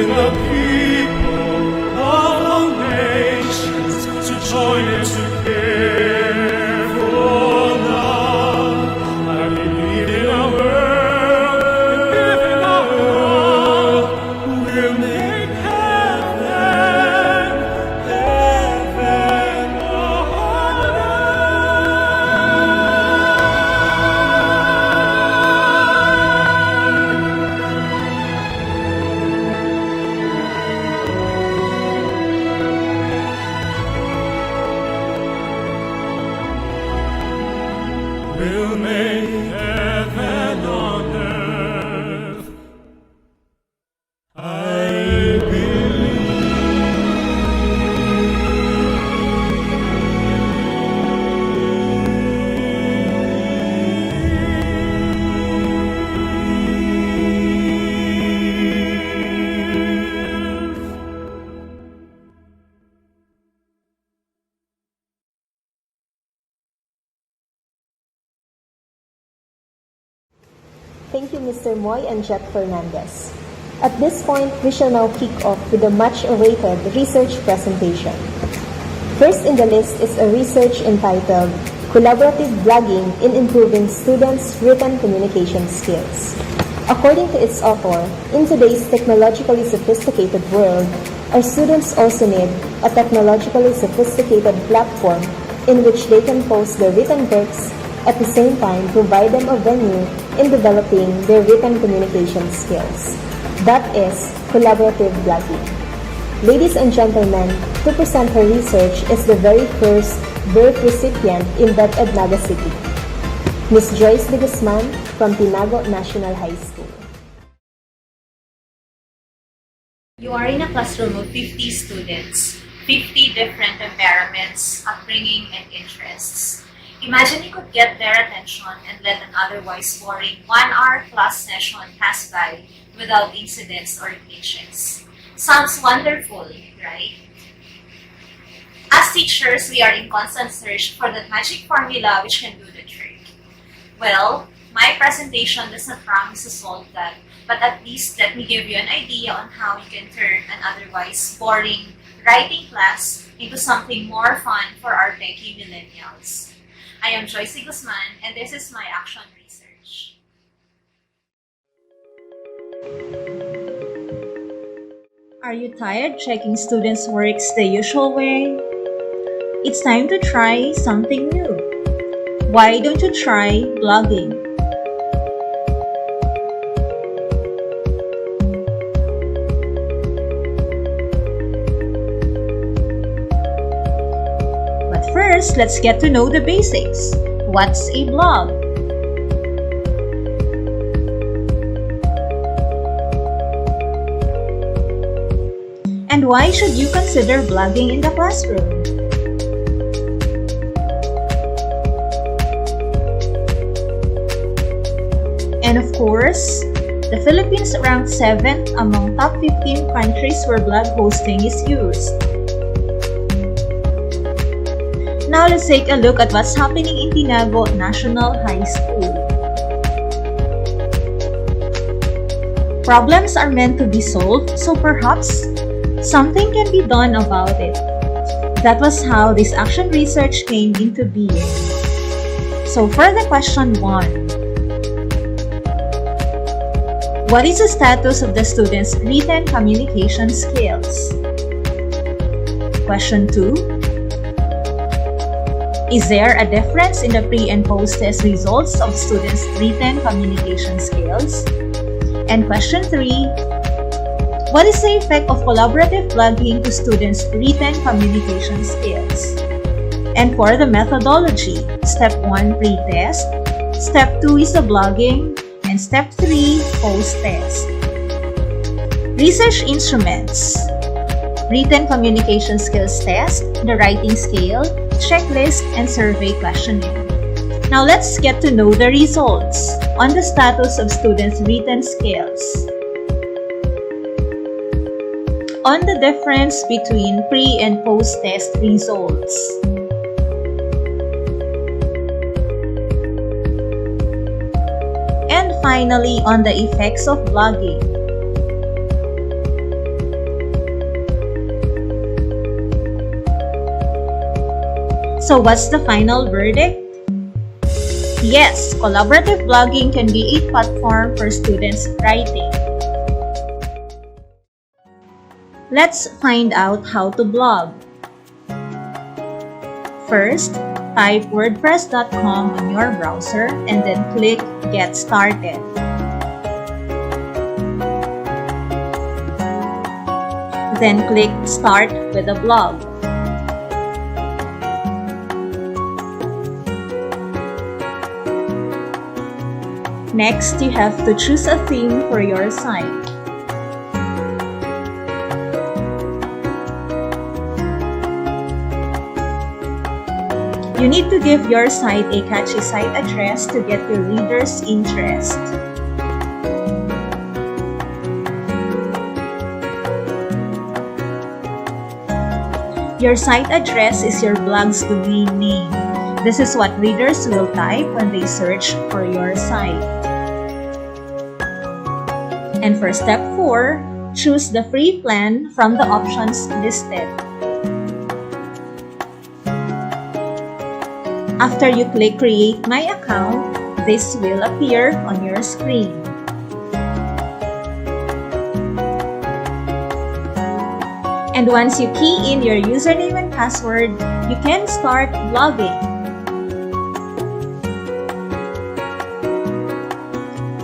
in the people of all nations to join and to care for love. I believe in a world, Mr. Moy and Jet Fernandez. At this point, we shall now kick off with a much-awaited research presentation. First in the list is a research entitled Collaborative Blogging in Improving Students' Written Communication Skills. According to its author, in today's technologically sophisticated world, our students also need a technologically sophisticated platform in which they can post their written works, at the same time provide them a venue in developing their written communication skills. That is collaborative blogging. Ladies and gentlemen, to present her research is the very first birth recipient in DepEd Naga City, Ms. Joyce de Guzman from Tinago National High School. You are in a classroom of 50 students, 50 different temperaments, upbringing, and interests. Imagine you could get their attention and let an otherwise boring 1-hour class session pass by without incidents or glitches. Sounds wonderful, right? As teachers, we are in constant search for that magic formula which can do the trick. Well, my presentation does not promise to solve that, but at least let me give you an idea on how you can turn an otherwise boring writing class into something more fun for our techie millennials. I am Joyce Guzman, and this is my action research. Are you tired checking students' works the usual way? It's time to try something new. Why don't you try blogging? But first, let's get to know the basics. What's a blog? And why should you consider blogging in the classroom? And of course, the Philippines ranked 7th among top 15 countries where blog hosting is used. Now let's take a look at what's happening in Tinago National High School. Problems are meant to be solved, so perhaps something can be done about it. That was how this action research came into being. So for the question 1, what is the status of the students' written communication skills? Question 2, is there a difference in the pre- and post-test results of students' written communication skills? And question 3, what is the effect of collaborative blogging to students' written communication skills? And for the methodology, step 1, pre-test, step 2 is the blogging, and step 3, post-test. Research instruments: written communication skills test, the writing scale, checklist, and survey questionnaire. Now let's get to know the results on the status of students' written skills. On the difference between pre- and post-test results. And finally, on the effects of blogging. So what's the final verdict? Yes, collaborative blogging can be a platform for students' writing. Let's find out how to blog. First, type wordpress.com on your browser and then click Get Started. Then click Start with a blog. Next, you have to choose a theme for your site. You need to give your site a catchy site address to get your readers' interest. Your site address is your blog's domain name. This is what readers will type when they search for your site. And for step 4, choose the free plan from the options listed. After you click Create My Account, this will appear on your screen. And once you key in your username and password, you can start logging.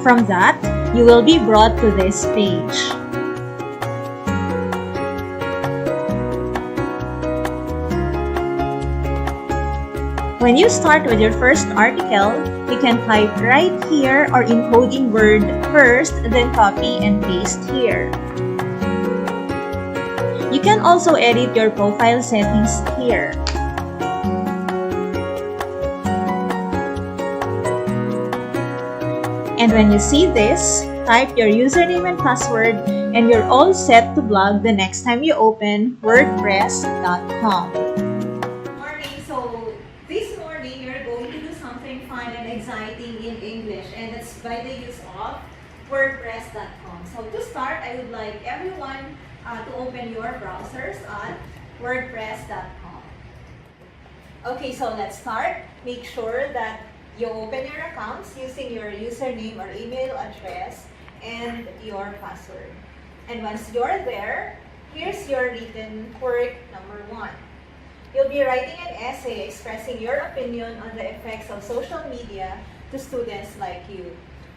From that, you will be brought to this page. When you start with your first article, you can type right here or encoding word first, then copy and paste here. You can also edit your profile settings here. And when you see this, type your username and password and you're all set to blog the next time you open WordPress.com. Morning. So this morning you're going to do something fun and exciting in English, and that's by the use of WordPress.com. So to start, I would like everyone to open your browsers on WordPress.com. Okay, so let's start. Make sure that you open your accounts using your username or email address and your password. And once you're there, here's your written work number 1. You'll be writing an essay expressing your opinion on the effects of social media to students like you.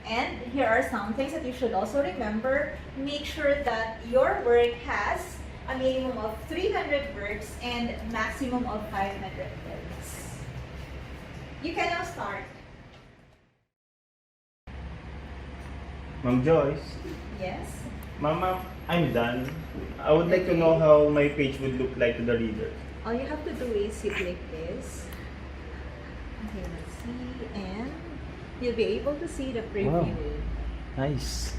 And here are some things that you should also remember. Make sure that your work has a minimum of 300 words and maximum of 500 words. You can now start. Ma'am Joyce? Yes? Ma'am, I'm done. I would like to know how my page would look like to the reader. All you have to do is you click this. Okay, let's see. And you'll be able to see the preview. Wow. Nice.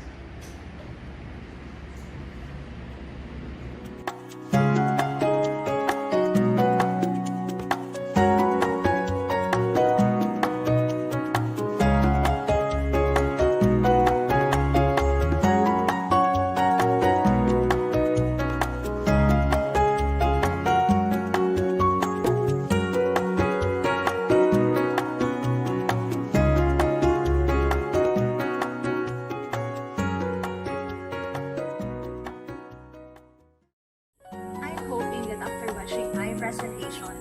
Presentation,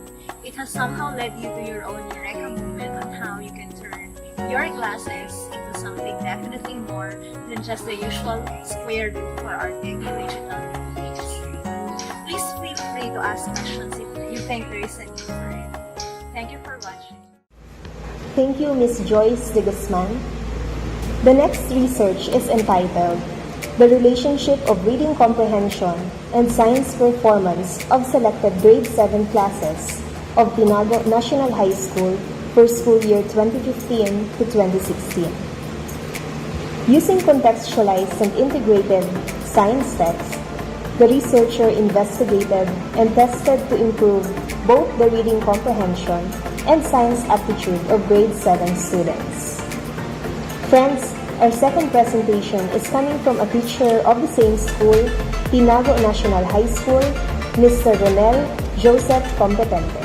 it has somehow led you to your own eureka moment on how you can turn your glasses into something definitely more than just the usual square root for our techy digital movies. Please feel free to ask questions if you think there is a need for it. Thank you for watching. Thank you, Ms. Joyce de Guzman. The next research is entitled The Relationship of Reading Comprehension and Science Performance of Selected Grade 7 Classes of Tinago National High School for school year 2015 to 2016. Using contextualized and integrated science texts, the researcher investigated and tested to improve both the reading comprehension and science aptitude of grade 7 students. Friends, our second presentation is coming from a teacher of the same school, Tinago National High School, Mr. Ronel Joseph Competente.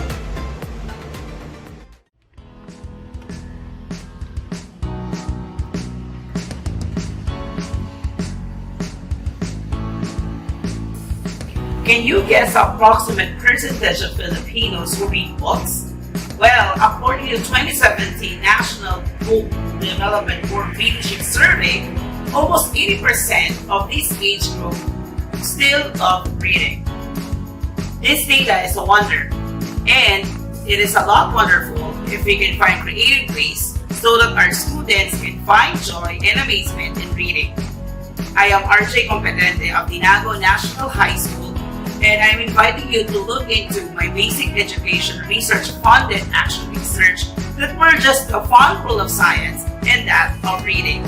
Can you guess the approximate percentage of Filipinos who read books? Well, according to the 2017 National Book Development Board Readership Survey, almost 80% of this age group still love reading. This data is a wonder, and it is a lot wonderful if we can find creative ways so that our students can find joy and amazement in reading. I am RJ Competente of Tinago National High School, and I'm inviting you to look into my basic education research-funded action research that were just a fun rule of science and that of reading.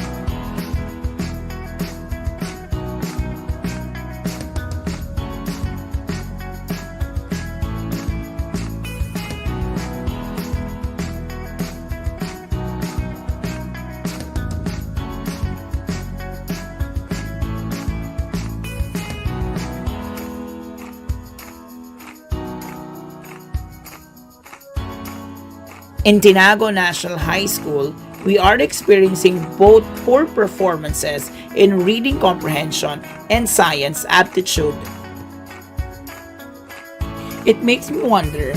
In Tinago National High School, we are experiencing both poor performances in reading comprehension and science aptitude. It makes me wonder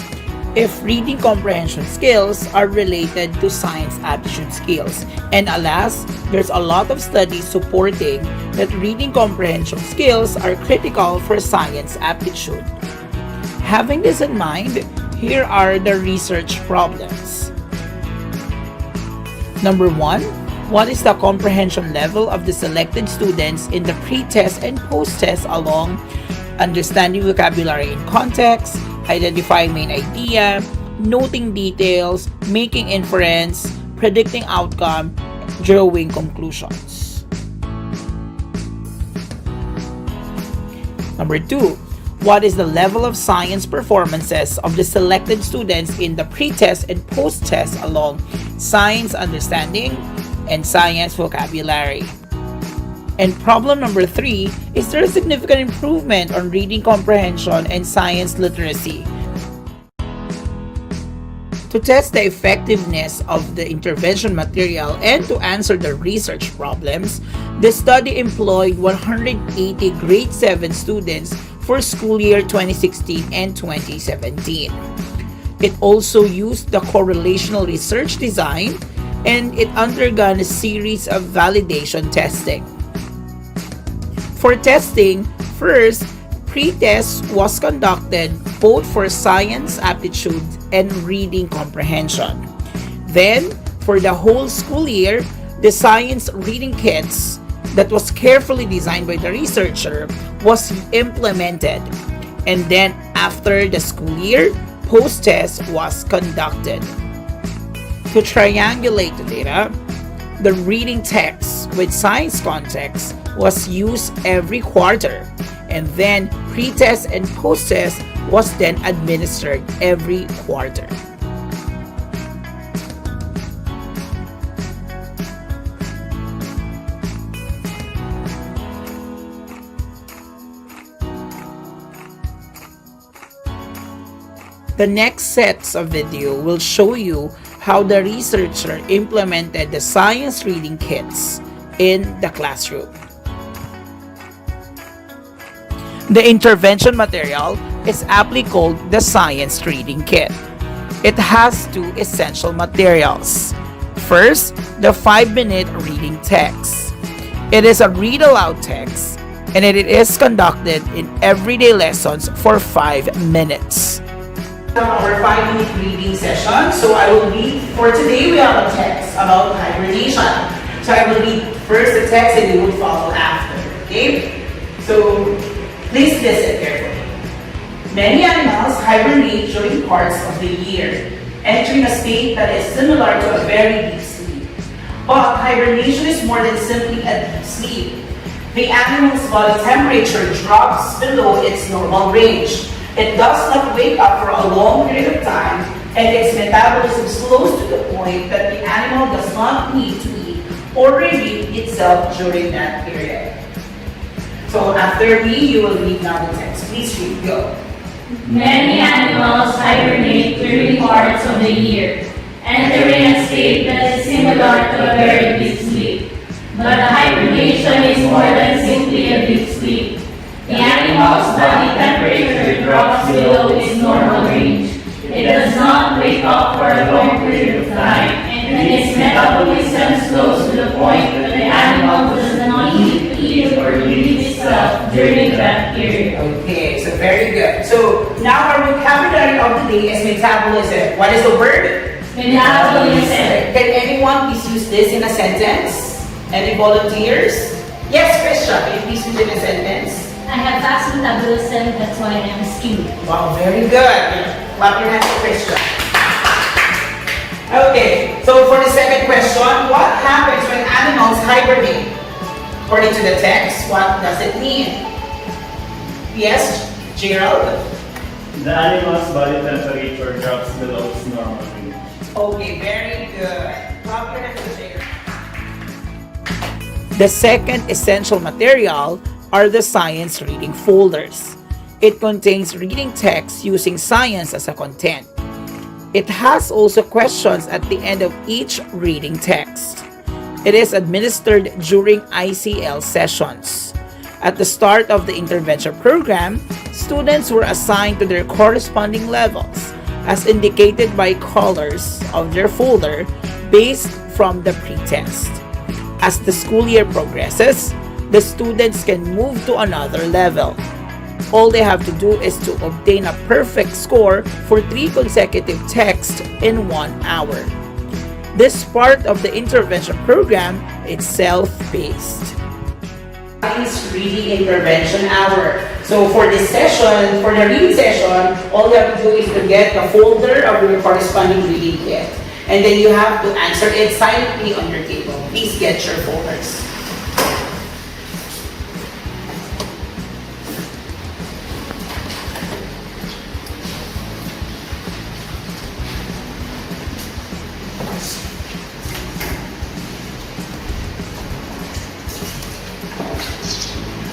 if reading comprehension skills are related to science aptitude skills. And alas, there's a lot of studies supporting that reading comprehension skills are critical for science aptitude. Having this in mind, here are the research problems. Number 1, what is the comprehension level of the selected students in the pre-test and post-test along understanding vocabulary in context, identifying main idea, noting details, making inference, predicting outcome, drawing conclusions. Number 2, what is the level of science performances of the selected students in the pre-test and post-test along science understanding and science vocabulary? And problem number 3, is there a significant improvement on reading comprehension and science literacy? To test the effectiveness of the intervention material and to answer the research problems, the study employed 180 grade 7 students for school year 2016 and 2017. It also used the correlational research design and it undergone a series of validation testing. For testing, first, pre-test was conducted both for science aptitude and reading comprehension. Then, for the whole school year, the science reading kits that was carefully designed by the researcher was implemented. And then, after the school year, post-test was conducted. To triangulate the data, the reading text with science context was used every quarter, and then pre-test and post-test was then administered every quarter. The next sets of video will show you how the researcher implemented the science reading kits in the classroom. The intervention material is aptly called the science reading kit. It has 2 essential materials. First, the 5-minute reading text. It is a read aloud text and it is conducted in everyday lessons for 5 minutes. Our 5-minute reading session. So I will read, for today we have a text about hibernation. So I will read first the text and you will follow after. Okay? So please listen carefully. Many animals hibernate during parts of the year, entering a state that is similar to a very deep sleep. But hibernation is more than simply a deep sleep. The animal's body temperature drops below its normal range. It does not wake up for a long period of time, and its metabolism slows to the point that the animal does not need to eat or renew itself during that period. So after me, you will read now the text. Please read, go. Many animals hibernate during parts of the year, entering a state that is similar to a very deep sleep. But hibernation is more than simply a deep sleep. The animal's body temperature drops below its normal range. It does not wake up for a long period of time, and its metabolism slows to the point that the animal does not need to eat or relieve itself during that period. Okay, so very good. So now our vocabulary of the day is metabolism. What is the word? Metabolism. Can anyone please use this in a sentence? Any volunteers? Yes, Krisha, can you please use it in a sentence? I have fast metabolism, that's why I am skinny. Wow, very good. Clap your hands for Krisha. Okay, so for the second question, what happens when animals hibernate? According to the text, what does it mean? Yes, Gerald? The animal's body temperature drops below its normal range. Okay, very good. Clap your hands for Gerald. The second essential material are the science reading folders. It contains reading text using science as a content. It has also questions at the end of each reading text. It is administered during ICL sessions. At the start of the intervention program, students were assigned to their corresponding levels, as indicated by colors of their folder based from the pretest. As the school year progresses, the students can move to another level. All they have to do is to obtain a perfect score for 3 consecutive texts in 1 hour. This part of the intervention program is self-paced. Science Reading Intervention Hour. So for this session, for the reading session, all you have to do is to get a folder of your corresponding reading kit. And then you have to answer it silently on your table. Please get your folders.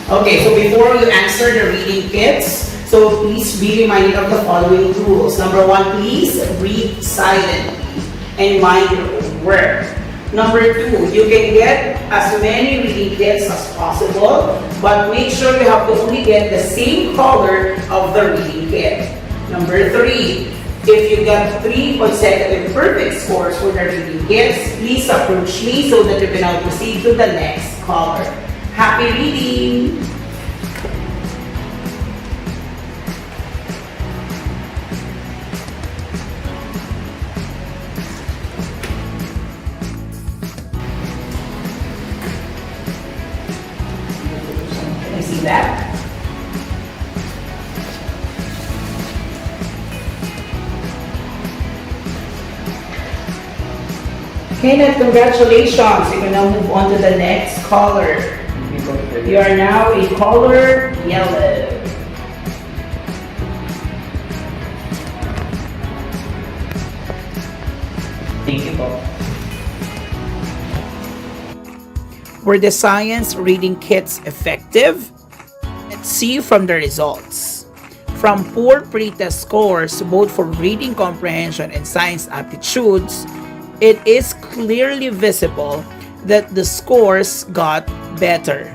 Okay, so before you answer the reading kits, so please be reminded of the following rules. Number 1, please read silently and mind your own work. Number 2, you can get as many reading kits as possible, but make sure you have to only get the same color of the reading kit. Number 3, if you got 3 consecutive perfect scores for the reading kits, please approach me so that you can now proceed to the next color. Happy reading! Can you see that? Okay, now congratulations. You can now move on to the next color. You are now a color yellow. Thank you, Bob. Were the science reading kits effective? Let's see from the results. From poor pretest scores, both for reading comprehension and science aptitudes, it is clearly visible that the scores got better.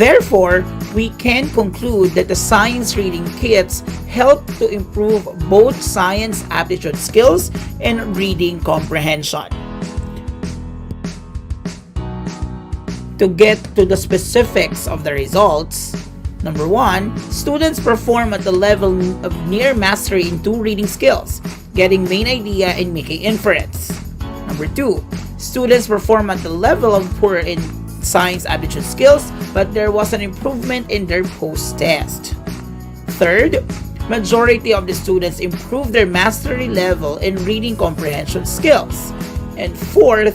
Therefore, we can conclude that the science reading kits help to improve both science aptitude skills and reading comprehension. To get to the specifics of the results, number 1, students perform at the level of near mastery in 2 reading skills, getting main idea and making inference. Number 2, students perform at the level of poor in science aptitude skills, but there was an improvement in their post-test. Third, majority of the students improved their mastery level in reading comprehension skills. And fourth,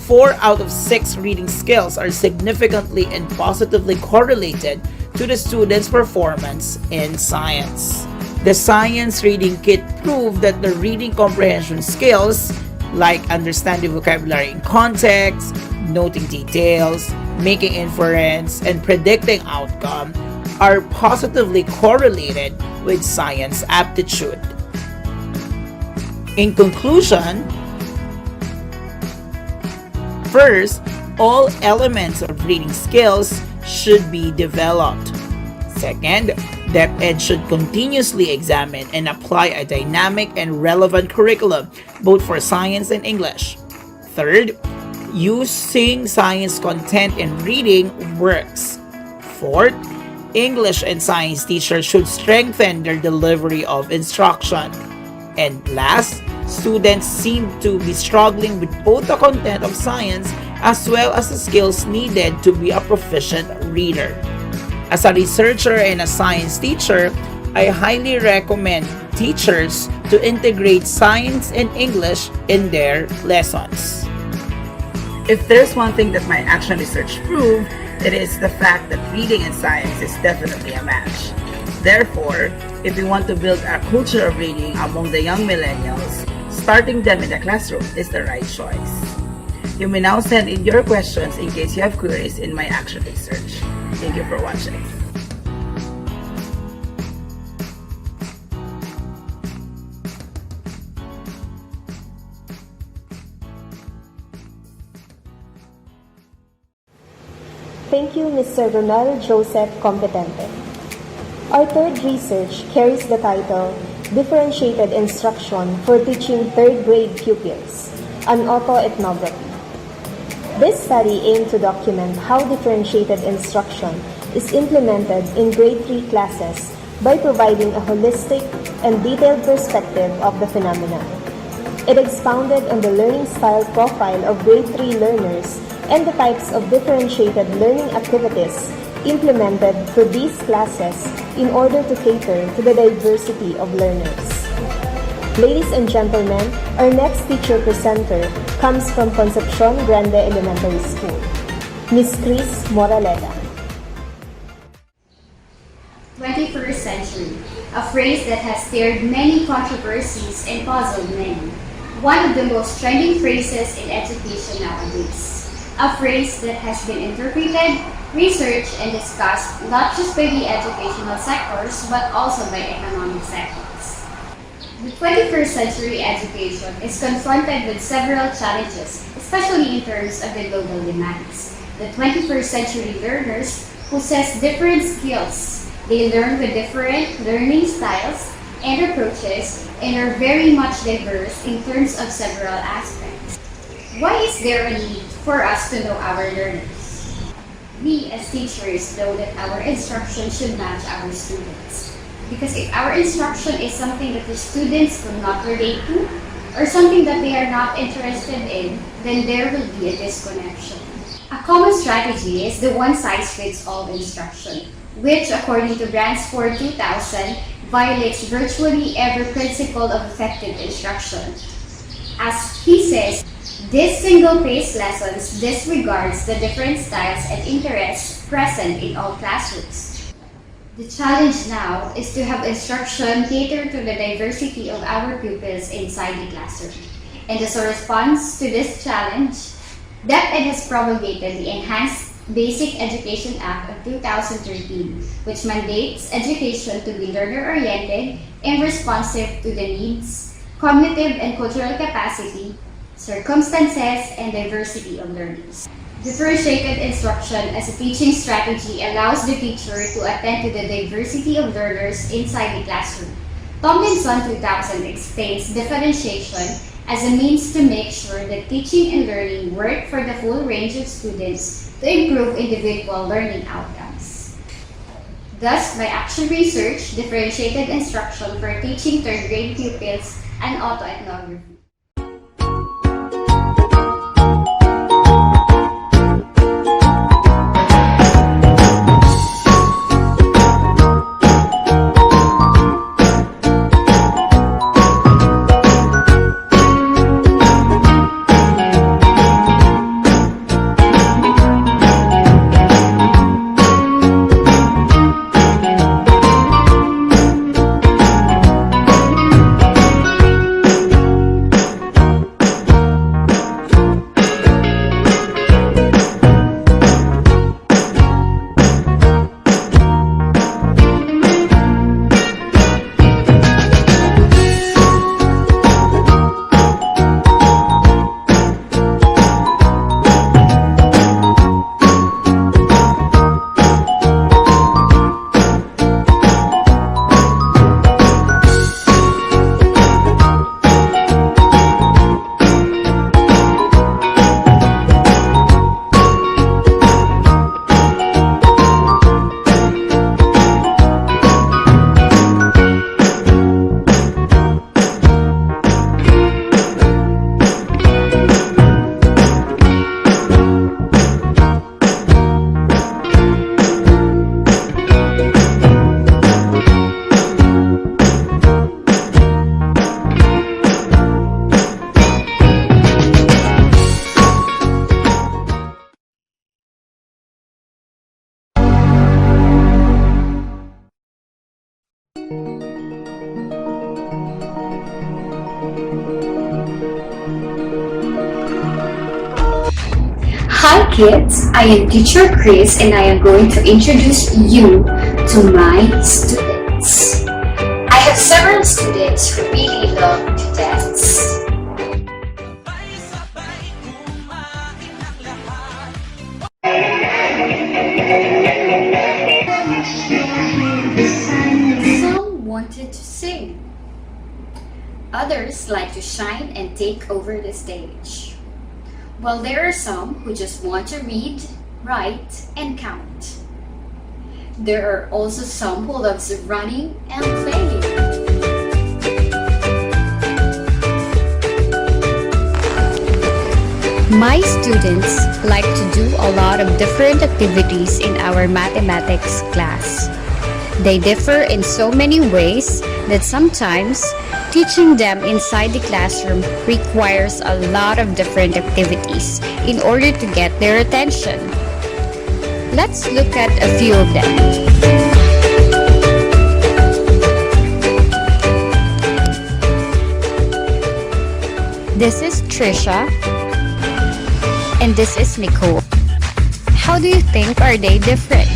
4 out of 6 reading skills are significantly and positively correlated to the students' performance in science. The science reading kit proved that the reading comprehension skills, like understanding vocabulary in context, noting details, making inference, and predicting outcome, are positively correlated with science aptitude. In conclusion, first, all elements of reading skills should be developed. Second, DepEd should continuously examine and apply a dynamic and relevant curriculum, both for science and English. Third, using science content in reading works. Fourth, English and science teachers should strengthen their delivery of instruction. And last, students seem to be struggling with both the content of science as well as the skills needed to be a proficient reader. As a researcher and a science teacher, I highly recommend teachers to integrate science and English in their lessons. If there's one thing that my action research proved, it is the fact that reading and science is definitely a match. Therefore, if we want to build a culture of reading among the young millennials, starting them in the classroom is the right choice. You may now send in your questions in case you have queries in my action research. Thank you for watching. Thank you, Mr. Ronald Joseph Competente. Our third research carries the title, Differentiated Instruction for Teaching Third Grade Pupils, an Autoethnography. This study aimed to document how differentiated instruction is implemented in grade 3 classes by providing a holistic and detailed perspective of the phenomenon. It expounded on the learning style profile of grade 3 learners and the types of differentiated learning activities implemented for these classes in order to cater to the diversity of learners. Ladies and gentlemen, our next teacher presenter comes from Concepcion Grande Elementary School, Miss Chris Moraleda. 21st century, a phrase that has stirred many controversies and puzzled many. One of the most trending phrases in education nowadays. A phrase that has been interpreted, researched, and discussed not just by the educational sectors but also by economic sectors. The 21st century education is confronted with several challenges, especially in terms of the global demands. The 21st century learners possess different skills. They learn with different learning styles and approaches and are very much diverse in terms of several aspects. Why is there a need for us to know our learners? We as teachers know that our instruction should match our students. Because if our instruction is something that the students will not relate to or something that they are not interested in, then there will be a disconnection. A common strategy is the one-size-fits-all instruction, which according to Bransford 2000 violates virtually every principle of effective instruction. As he says, this single-paced lessons disregards the different styles and interests present in all classrooms. The challenge now is to have instruction cater to the diversity of our pupils inside the classroom. And as a response to this challenge, DepEd has promulgated the Enhanced Basic Education Act of 2013, which mandates education to be learner-oriented and responsive to the needs, cognitive and cultural capacity, circumstances, and diversity of learners. Differentiated instruction as a teaching strategy allows the teacher to attend to the diversity of learners inside the classroom. Tomlinson 2000 explains differentiation as a means to make sure that teaching and learning work for the full range of students to improve individual learning outcomes. Thus, by action research, differentiated instruction for teaching third grade pupils, and autoethnography. kids, I am teacher Chris and I am going to introduce you to my students. I have several students who really love to dance. Some wanted to sing. Others like to shine and take over the stage. While there are some who just want to read, write, and count. There are also some who loves running and playing. My students like to do a lot of different activities in our mathematics class. They differ in so many ways that sometimes teaching them inside the classroom requires a lot of different activities in order to get their attention. Let's look at a few of them. This is Trisha, and this is Nicole. How do you think are they different?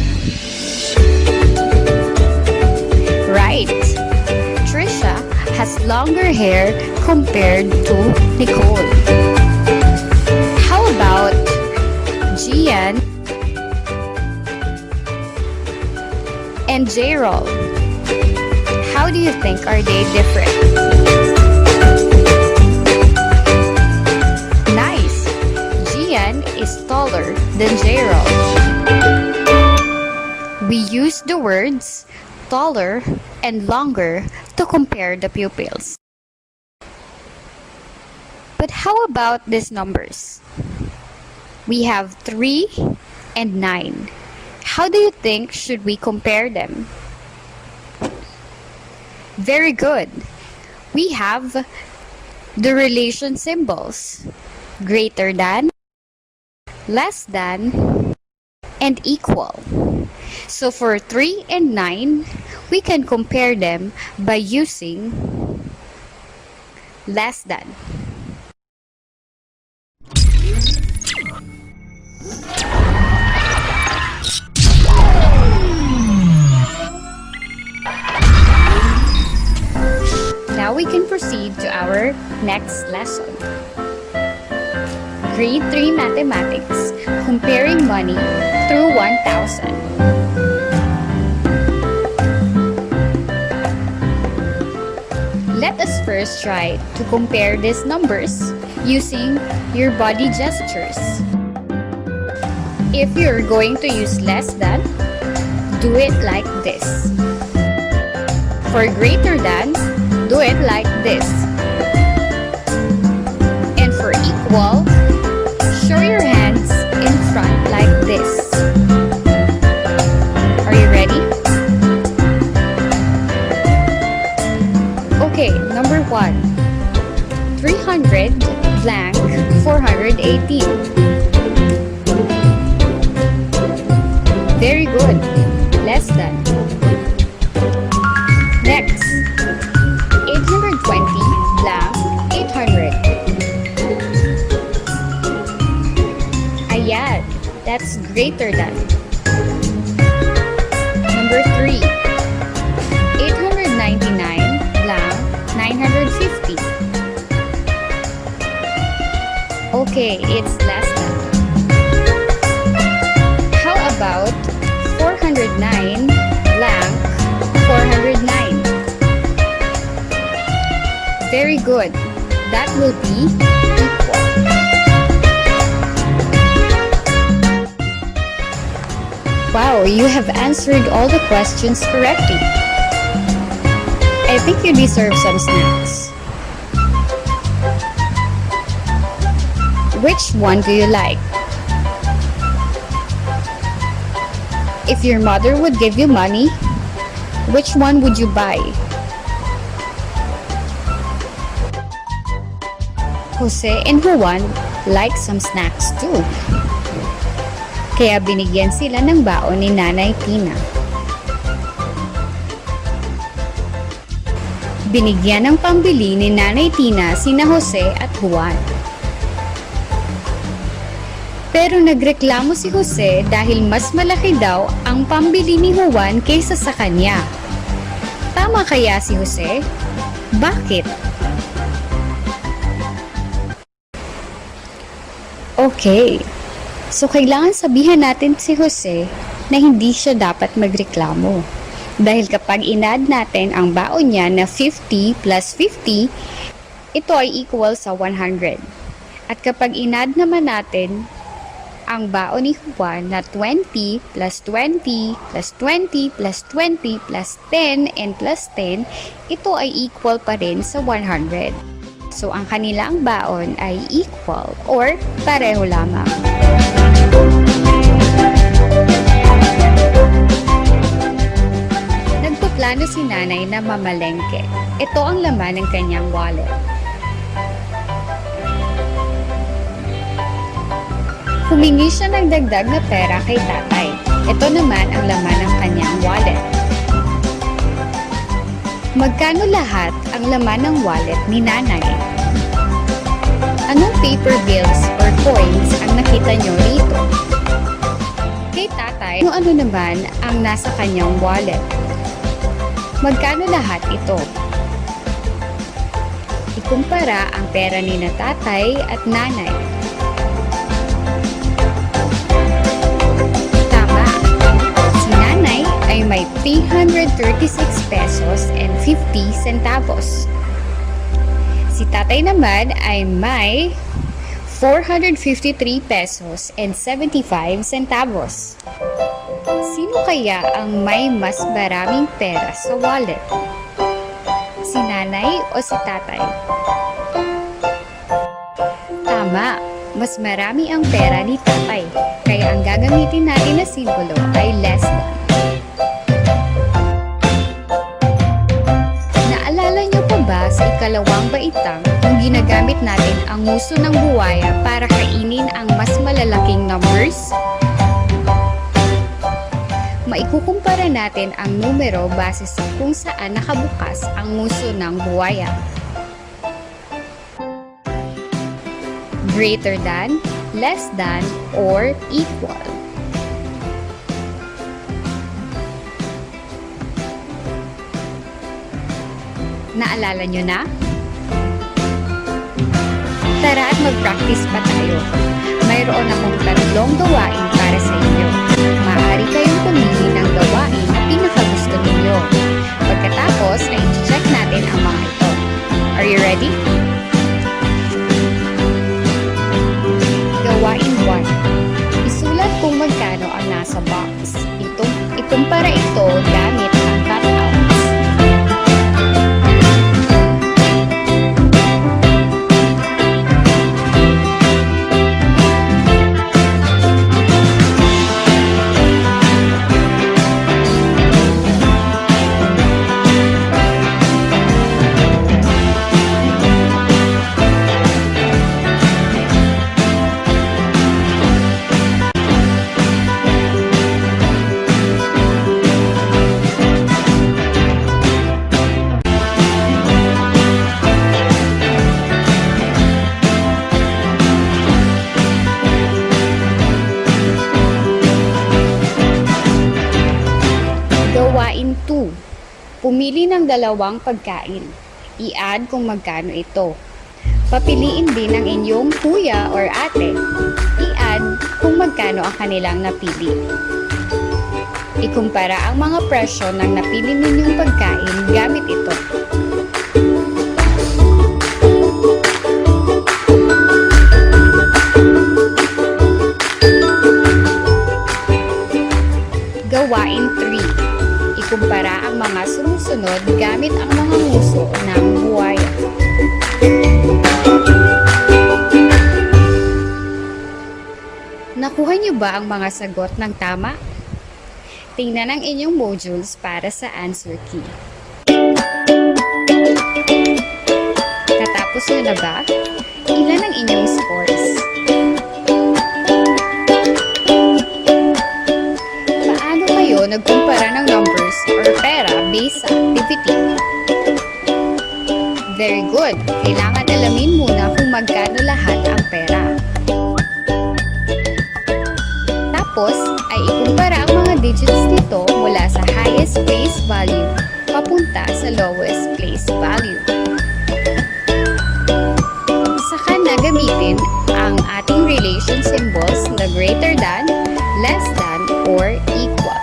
Right, Trisha has longer hair compared to Nicole. How about Gian and J-Roll? How do you think are they different? Nice! Gian is taller than J-Roll. We use the words taller and longer to compare the pupils. But how about these numbers? We have 3 and 9. How do you think should we compare them? Very good. We have the relation symbols: greater than, less than, and equal. So for 3 and 9, we can compare them by using less than. Now we can proceed to our next lesson. Grade 3 Mathematics, comparing money through 1,000. Let us first try to compare these numbers using your body gestures. If you're going to use less than, do it like this. For greater than, do it like this. And for equal, show your hands in front like this. Are you ready? Okay, number 1. 300 blank 418. Very good. Less than. Next. 820 blank 800. Ayan, that's greater than. Number 3. 899 blank 950. Okay, it's less than. How about 409 blank 409? Very good. That will be equal. Wow, you have answered all the questions correctly. I think you deserve some snacks. Which one do you like? If your mother would give you money, which one would you buy? Jose and Juan like some snacks too. Kaya binigyan sila ng baon ni Nanay Tina. Binigyan ng pambili ni Nanay Tina sina Jose at Juan. Pero nagreklamo si Jose dahil mas malaki daw ang pambili ni Juan kaysa sa kanya. Tama kaya si Jose? Bakit? Okay, so kailangan sabihan natin si Jose na hindi siya dapat magreklamo. Dahil kapag in-add natin ang baon niya na 50 plus 50, ito ay equal sa 100. At kapag in-add naman natin ang baon ni Juan na 20 plus 20 plus 20 plus 20 plus 10 and plus 10, ito ay equal pa rin sa 100. So, ang kanilang baon ay equal or pareho lamang. Nagpaplano si nanay na mamalengke. Ito ang laman ng kanyang wallet. Humingi siya ng dagdag na pera kay tatay. Ito naman ang laman ng kanyang wallet. Magkano lahat ang laman ng wallet ni nanay? Anong paper bills or coins ang nakita nyo rito? Kay tatay, ano naman ang nasa kanyang wallet? Magkano lahat ito? Ikumpara ang pera ni na tatay at nanay. Ay may 336 pesos and 50 centavos. Si tatay naman ay may 453 pesos and 75 centavos. Sino kaya ang may mas maraming pera sa wallet? Si nanay o si tatay? Tama, mas marami ang pera ni tatay. Kaya ang gagamitin natin na simbolo ay less than. Ba sa ikalawang baitang kung ginagamit natin ang nguso ng buwaya para kainin ang mas malalaking numbers? Maikukumpara natin ang numero base sa kung saan nakabukas ang nguso ng buwaya. Greater than, less than, or equal. Naalala nyo na? Tara at mag-practice pa tayo. Mayroon akong 3 gawain para sa inyo. Maaari kayong pumili ng gawain na pinakagusto ninyo. Pagkatapos ay i-check natin ang mga ito. Are you ready? Gawain 1. Isulat kung magkano ang nasa box. Ikumpara ito gamit ang cutouts. Gawain 2. Pumili ng 2 pagkain. I-add kung magkano ito. Papiliin din ang inyong kuya or ate. I-add kung magkano ang kanilang napili. Ikumpara ang mga presyo ng napili ninyong pagkain gamit ito. Gawain 3. Ikumpara ang mga sumusunod gamit ang mga nguso ng buwaya. Nakuha niyo ba ang mga sagot ng tama? Tingnan ang inyong modules para sa answer key. Katapos nyo na ba? Ilan ang inyong scores? Paano kayo nagkumpara ng numbers or pera based sa activity? Very good! Kailangan alamin muna kung magkano lahat ang pera. Pagkatapos ay ikumpara ang mga digits nito mula sa highest place value papunta sa lowest place value. Saka na gamitin ang ating relation symbols na greater than, less than, or equal.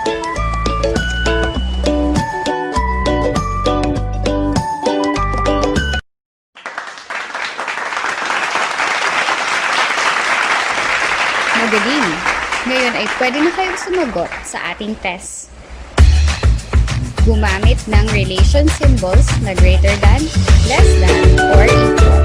Magaling! Ngayon ay pwede na kayong sumagot sa ating test. Gumamit ng relation symbols na greater than, less than, or equal.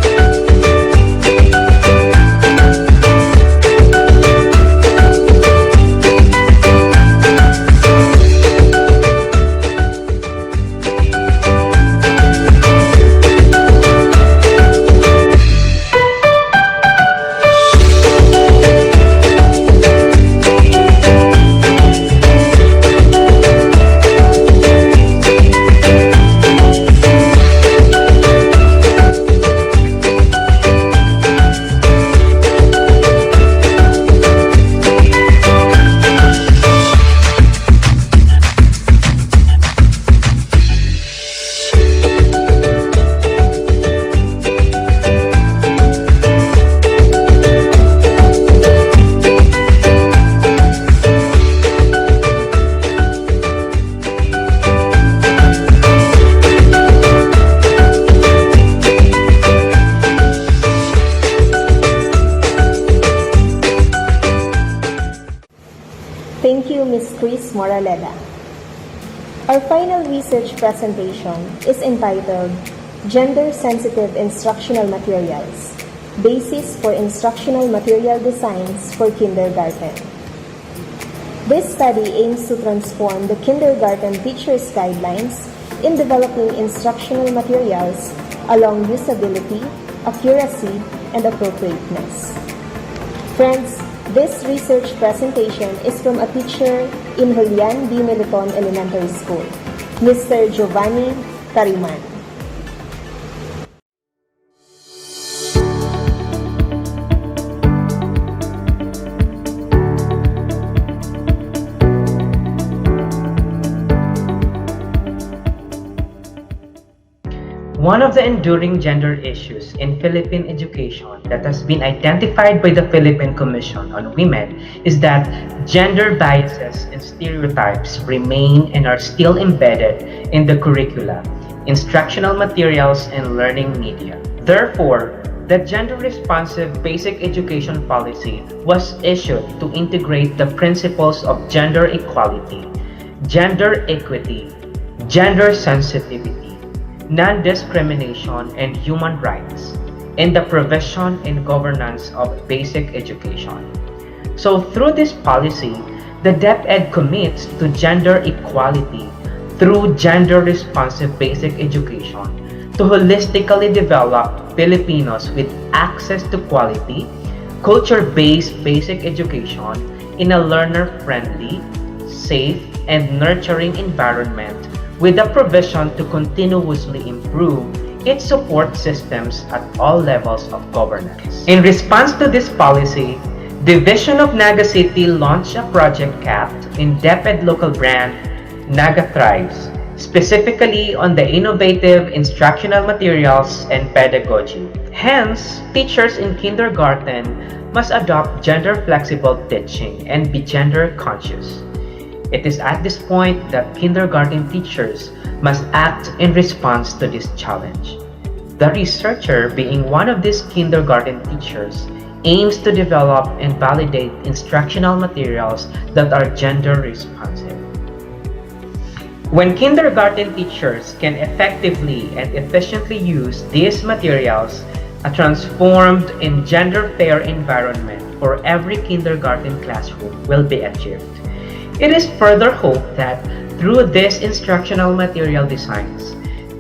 Thank you, Ms. Chris Moraleda. Our final research presentation is entitled Gender-Sensitive Instructional Materials, Basis for Instructional Material Designs for Kindergarten. This study aims to transform the kindergarten teacher's guidelines in developing instructional materials along usability, accuracy, and appropriateness. Friends, this research presentation is from a teacher in Julian B. Militon Elementary School, Mr. Giovanni Tariman. One of the enduring gender issues in Philippine education that has been identified by the Philippine Commission on Women is that gender biases and stereotypes remain and are still embedded in the curricula, instructional materials, and learning media. Therefore, the gender-responsive basic education policy was issued to integrate the principles of gender equality, gender equity, gender sensitivity, non-discrimination, and human rights in the provision and governance of basic education. So through this policy, the DepEd commits to gender equality through gender-responsive basic education to holistically develop Filipinos with access to quality, culture-based basic education in a learner-friendly, safe, and nurturing environment with the provision to continuously improve its support systems at all levels of governance. In response to this policy, Division of Naga City launched a project capped in DepEd local brand Naga Thrives, specifically on the innovative instructional materials and pedagogy. Hence, teachers in kindergarten must adopt gender-flexible teaching and be gender-conscious. It is at this point that kindergarten teachers must act in response to this challenge. The researcher, being one of these kindergarten teachers, aims to develop and validate instructional materials that are gender responsive. When kindergarten teachers can effectively and efficiently use these materials, a transformed and gender-fair environment for every kindergarten classroom will be achieved. It is further hoped that through these instructional material designs,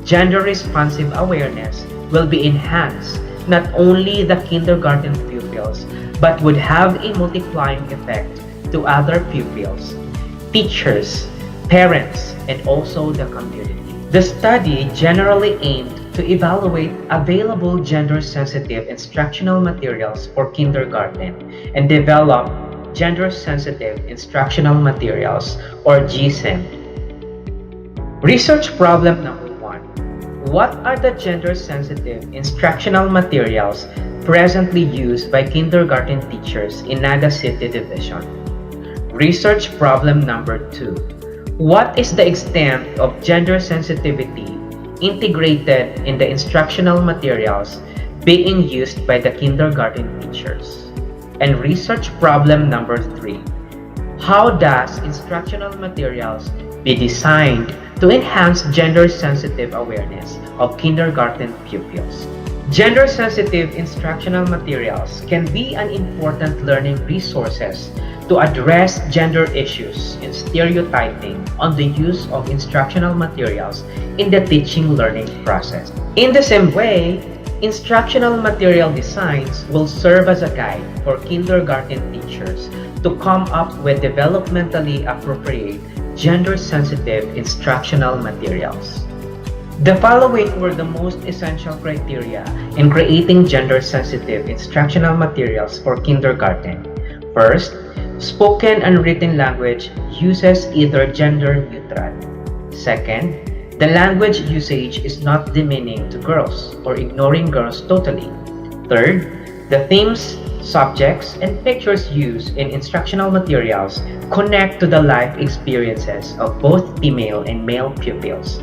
gender-responsive awareness will be enhanced not only the kindergarten pupils, but would have a multiplying effect to other pupils, teachers, parents, and also the community. The study generally aimed to evaluate available gender-sensitive instructional materials for kindergarten and develop gender-sensitive instructional materials, or GSIM. Research problem number 1. What are the gender-sensitive instructional materials presently used by kindergarten teachers in Naga City Division? Research problem number 2. What is the extent of gender sensitivity integrated in the instructional materials being used by the kindergarten teachers? And research problem number 3. How does instructional materials be designed to enhance gender-sensitive awareness of kindergarten pupils? Gender-sensitive instructional materials can be an important learning resources to address gender issues and stereotyping on the use of instructional materials in the teaching learning process. In the same way, instructional material designs will serve as a guide for kindergarten teachers to come up with developmentally appropriate gender-sensitive instructional materials. The following were the most essential criteria in creating gender-sensitive instructional materials for kindergarten. First, spoken and written language uses either gender-neutral. Second, the language usage is not demeaning to girls or ignoring girls totally. Third, the themes, subjects, and pictures used in instructional materials connect to the life experiences of both female and male pupils.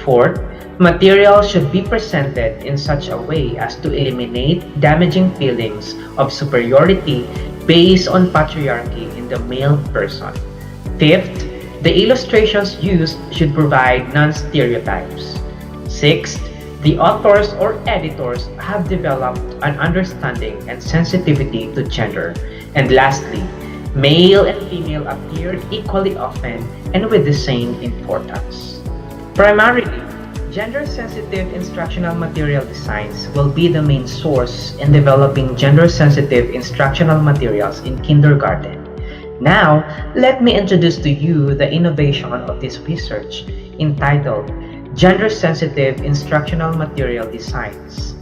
Fourth, material should be presented in such a way as to eliminate damaging feelings of superiority based on patriarchy in the male person. Fifth, the illustrations used should provide non-stereotypes. Sixth, the authors or editors have developed an understanding and sensitivity to gender. And lastly, male and female appear equally often and with the same importance. Primarily, gender-sensitive instructional material designs will be the main source in developing gender-sensitive instructional materials in kindergarten. Now, let me introduce to you the innovation of this research entitled Gender-Sensitive Instructional Material Designs.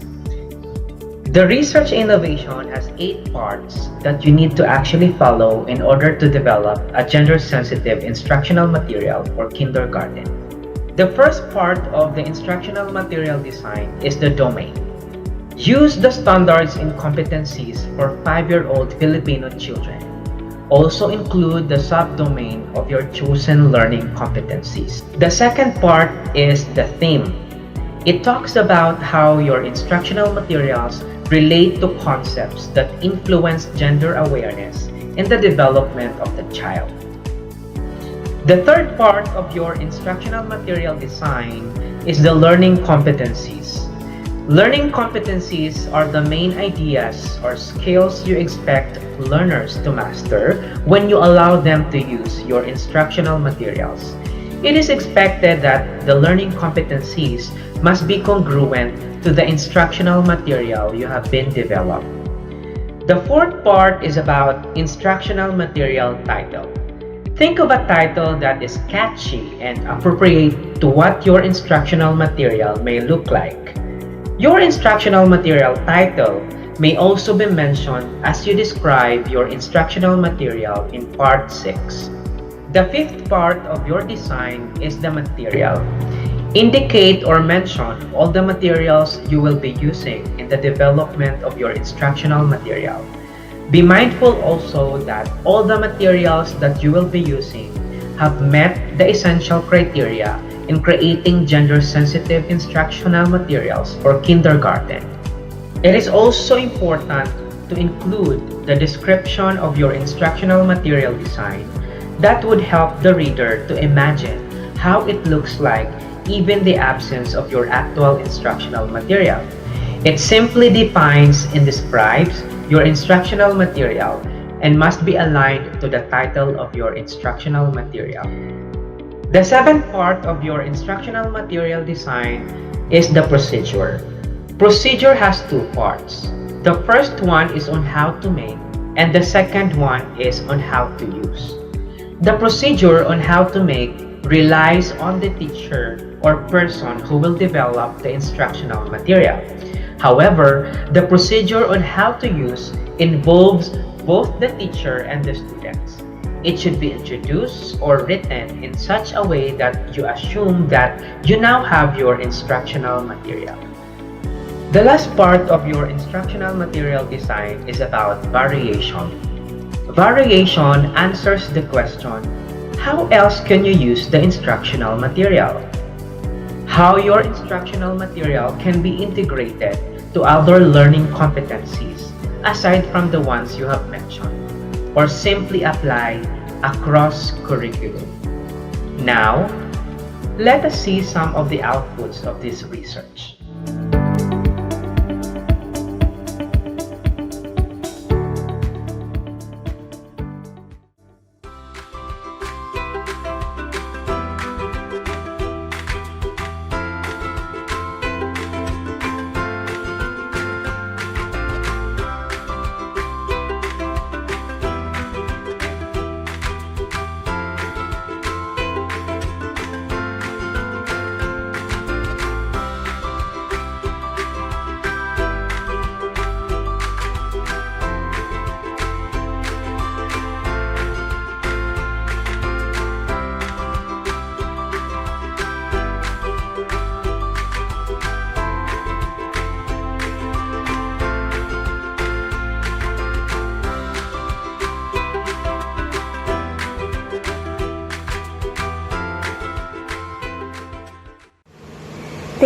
The research innovation has 8 parts that you need to actually follow in order to develop a gender-sensitive instructional material for kindergarten. The first part of the instructional material design is the domain. Use the standards and competencies for 5-year-old Filipino children. Also include the subdomain of your chosen learning competencies. The second part is the theme. It talks about how your instructional materials relate to concepts that influence gender awareness in the development of the child. The third part of your instructional material design is the learning competencies. Learning competencies are the main ideas or skills you expect learners to master when you allow them to use your instructional materials. It is expected that the learning competencies must be congruent to the instructional material you have been developed. The fourth part is about instructional material title. Think of a title that is catchy and appropriate to what your instructional material may look like. Your instructional material title may also be mentioned as you describe your instructional material in Part 6. The fifth part of your design is the material. Indicate or mention all the materials you will be using in the development of your instructional material. Be mindful also that all the materials that you will be using have met the essential criteria in creating gender-sensitive instructional materials for kindergarten. It is also important to include the description of your instructional material design that would help the reader to imagine how it looks like even the absence of your actual instructional material. It simply defines and describes your instructional material and must be aligned to the title of your instructional material. The seventh part of your instructional material design is the procedure. Procedure has 2 parts. The first one is on how to make, and the second one is on how to use. The procedure on how to make relies on the teacher or person who will develop the instructional material. However, the procedure on how to use involves both the teacher and the students. It should be introduced or written in such a way that you assume that you now have your instructional material. The last part of your instructional material design is about variation. Variation answers the question, how else can you use the instructional material? How your instructional material can be integrated to other learning competencies aside from the ones you have mentioned, or simply apply across curriculum. Now, let us see some of the outputs of this research.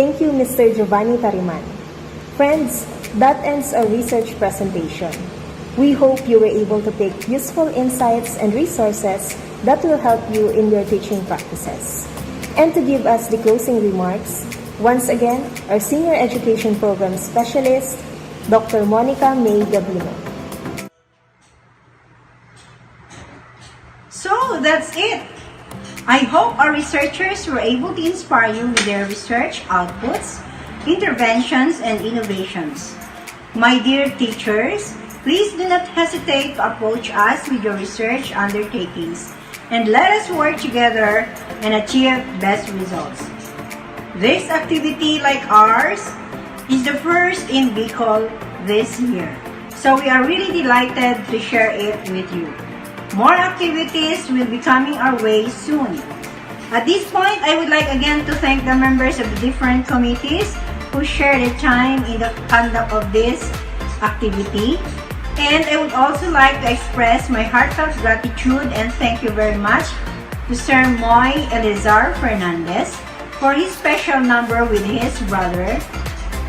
Thank you, Mr. Giovanni Tariman. Friends, that ends our research presentation. We hope you were able to take useful insights and resources that will help you in your teaching practices. And to give us the closing remarks, once again, our Senior Education Program Specialist, Dr. Monica May Gabino. So that's it. I hope our researchers were able to inspire you with their research outputs, interventions, and innovations. My dear teachers, please do not hesitate to approach us with your research undertakings, and let us work together and achieve best results. This activity, like ours, is the first in Bicol this year, so we are really delighted to share it with you. More activities will be coming our way soon. At this point, I would like again to thank the members of the different committees who shared their time in the conduct of this activity. And I would also like to express my heartfelt gratitude and thank you very much to Sir Moy Elizar Fernandez for his special number with his brother.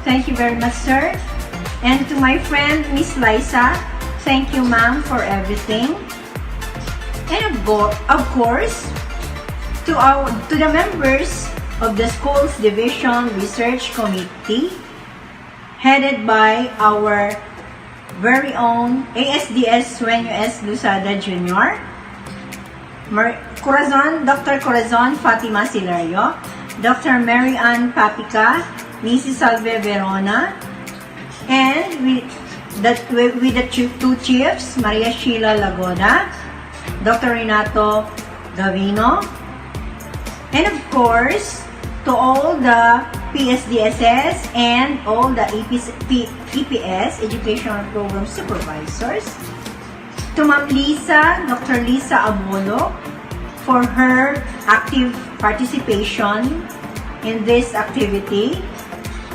Thank you very much, sir. And to my friend, Miss Liza, thank you, ma'am, for everything. And of course, to the members of the Schools Division Research Committee, headed by our very own ASDS Sueño S. Lusada Jr., Dr. Corazon Fatima Silario, Dr. Mary Ann Papica, Mrs. Salve Verona, and with the two chiefs, Maria Sheila Lagoda, Dr. Renato Gavino, and of course, to all the PSDSS and all the EPS, Educational Program Supervisors, to Ma'am Lisa, Dr. Lisa Abolo, for her active participation in this activity,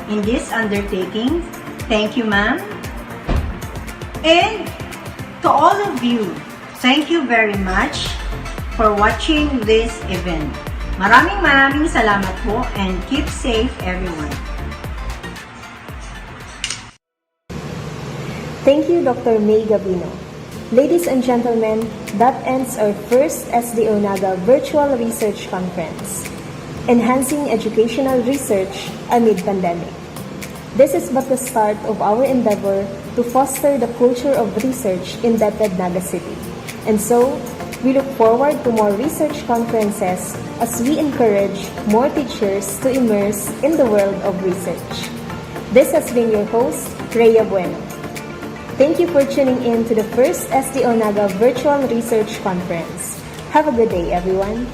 in this undertaking. Thank you, ma'am. And to all of you, thank you very much for watching this event. Maraming salamat po and keep safe everyone. Thank you, Dr. May Gabino. Ladies and gentlemen, that ends our first SDO Naga Virtual Research Conference, Enhancing Educational Research Amid Pandemic. This is but the start of our endeavor to foster the culture of research in DepEd Naga City. And so, we look forward to more research conferences as we encourage more teachers to immerse in the world of research. This has been your host, Rhea Bueno. Thank you for tuning in to the first SDO Naga Virtual Research Conference. Have a good day, everyone.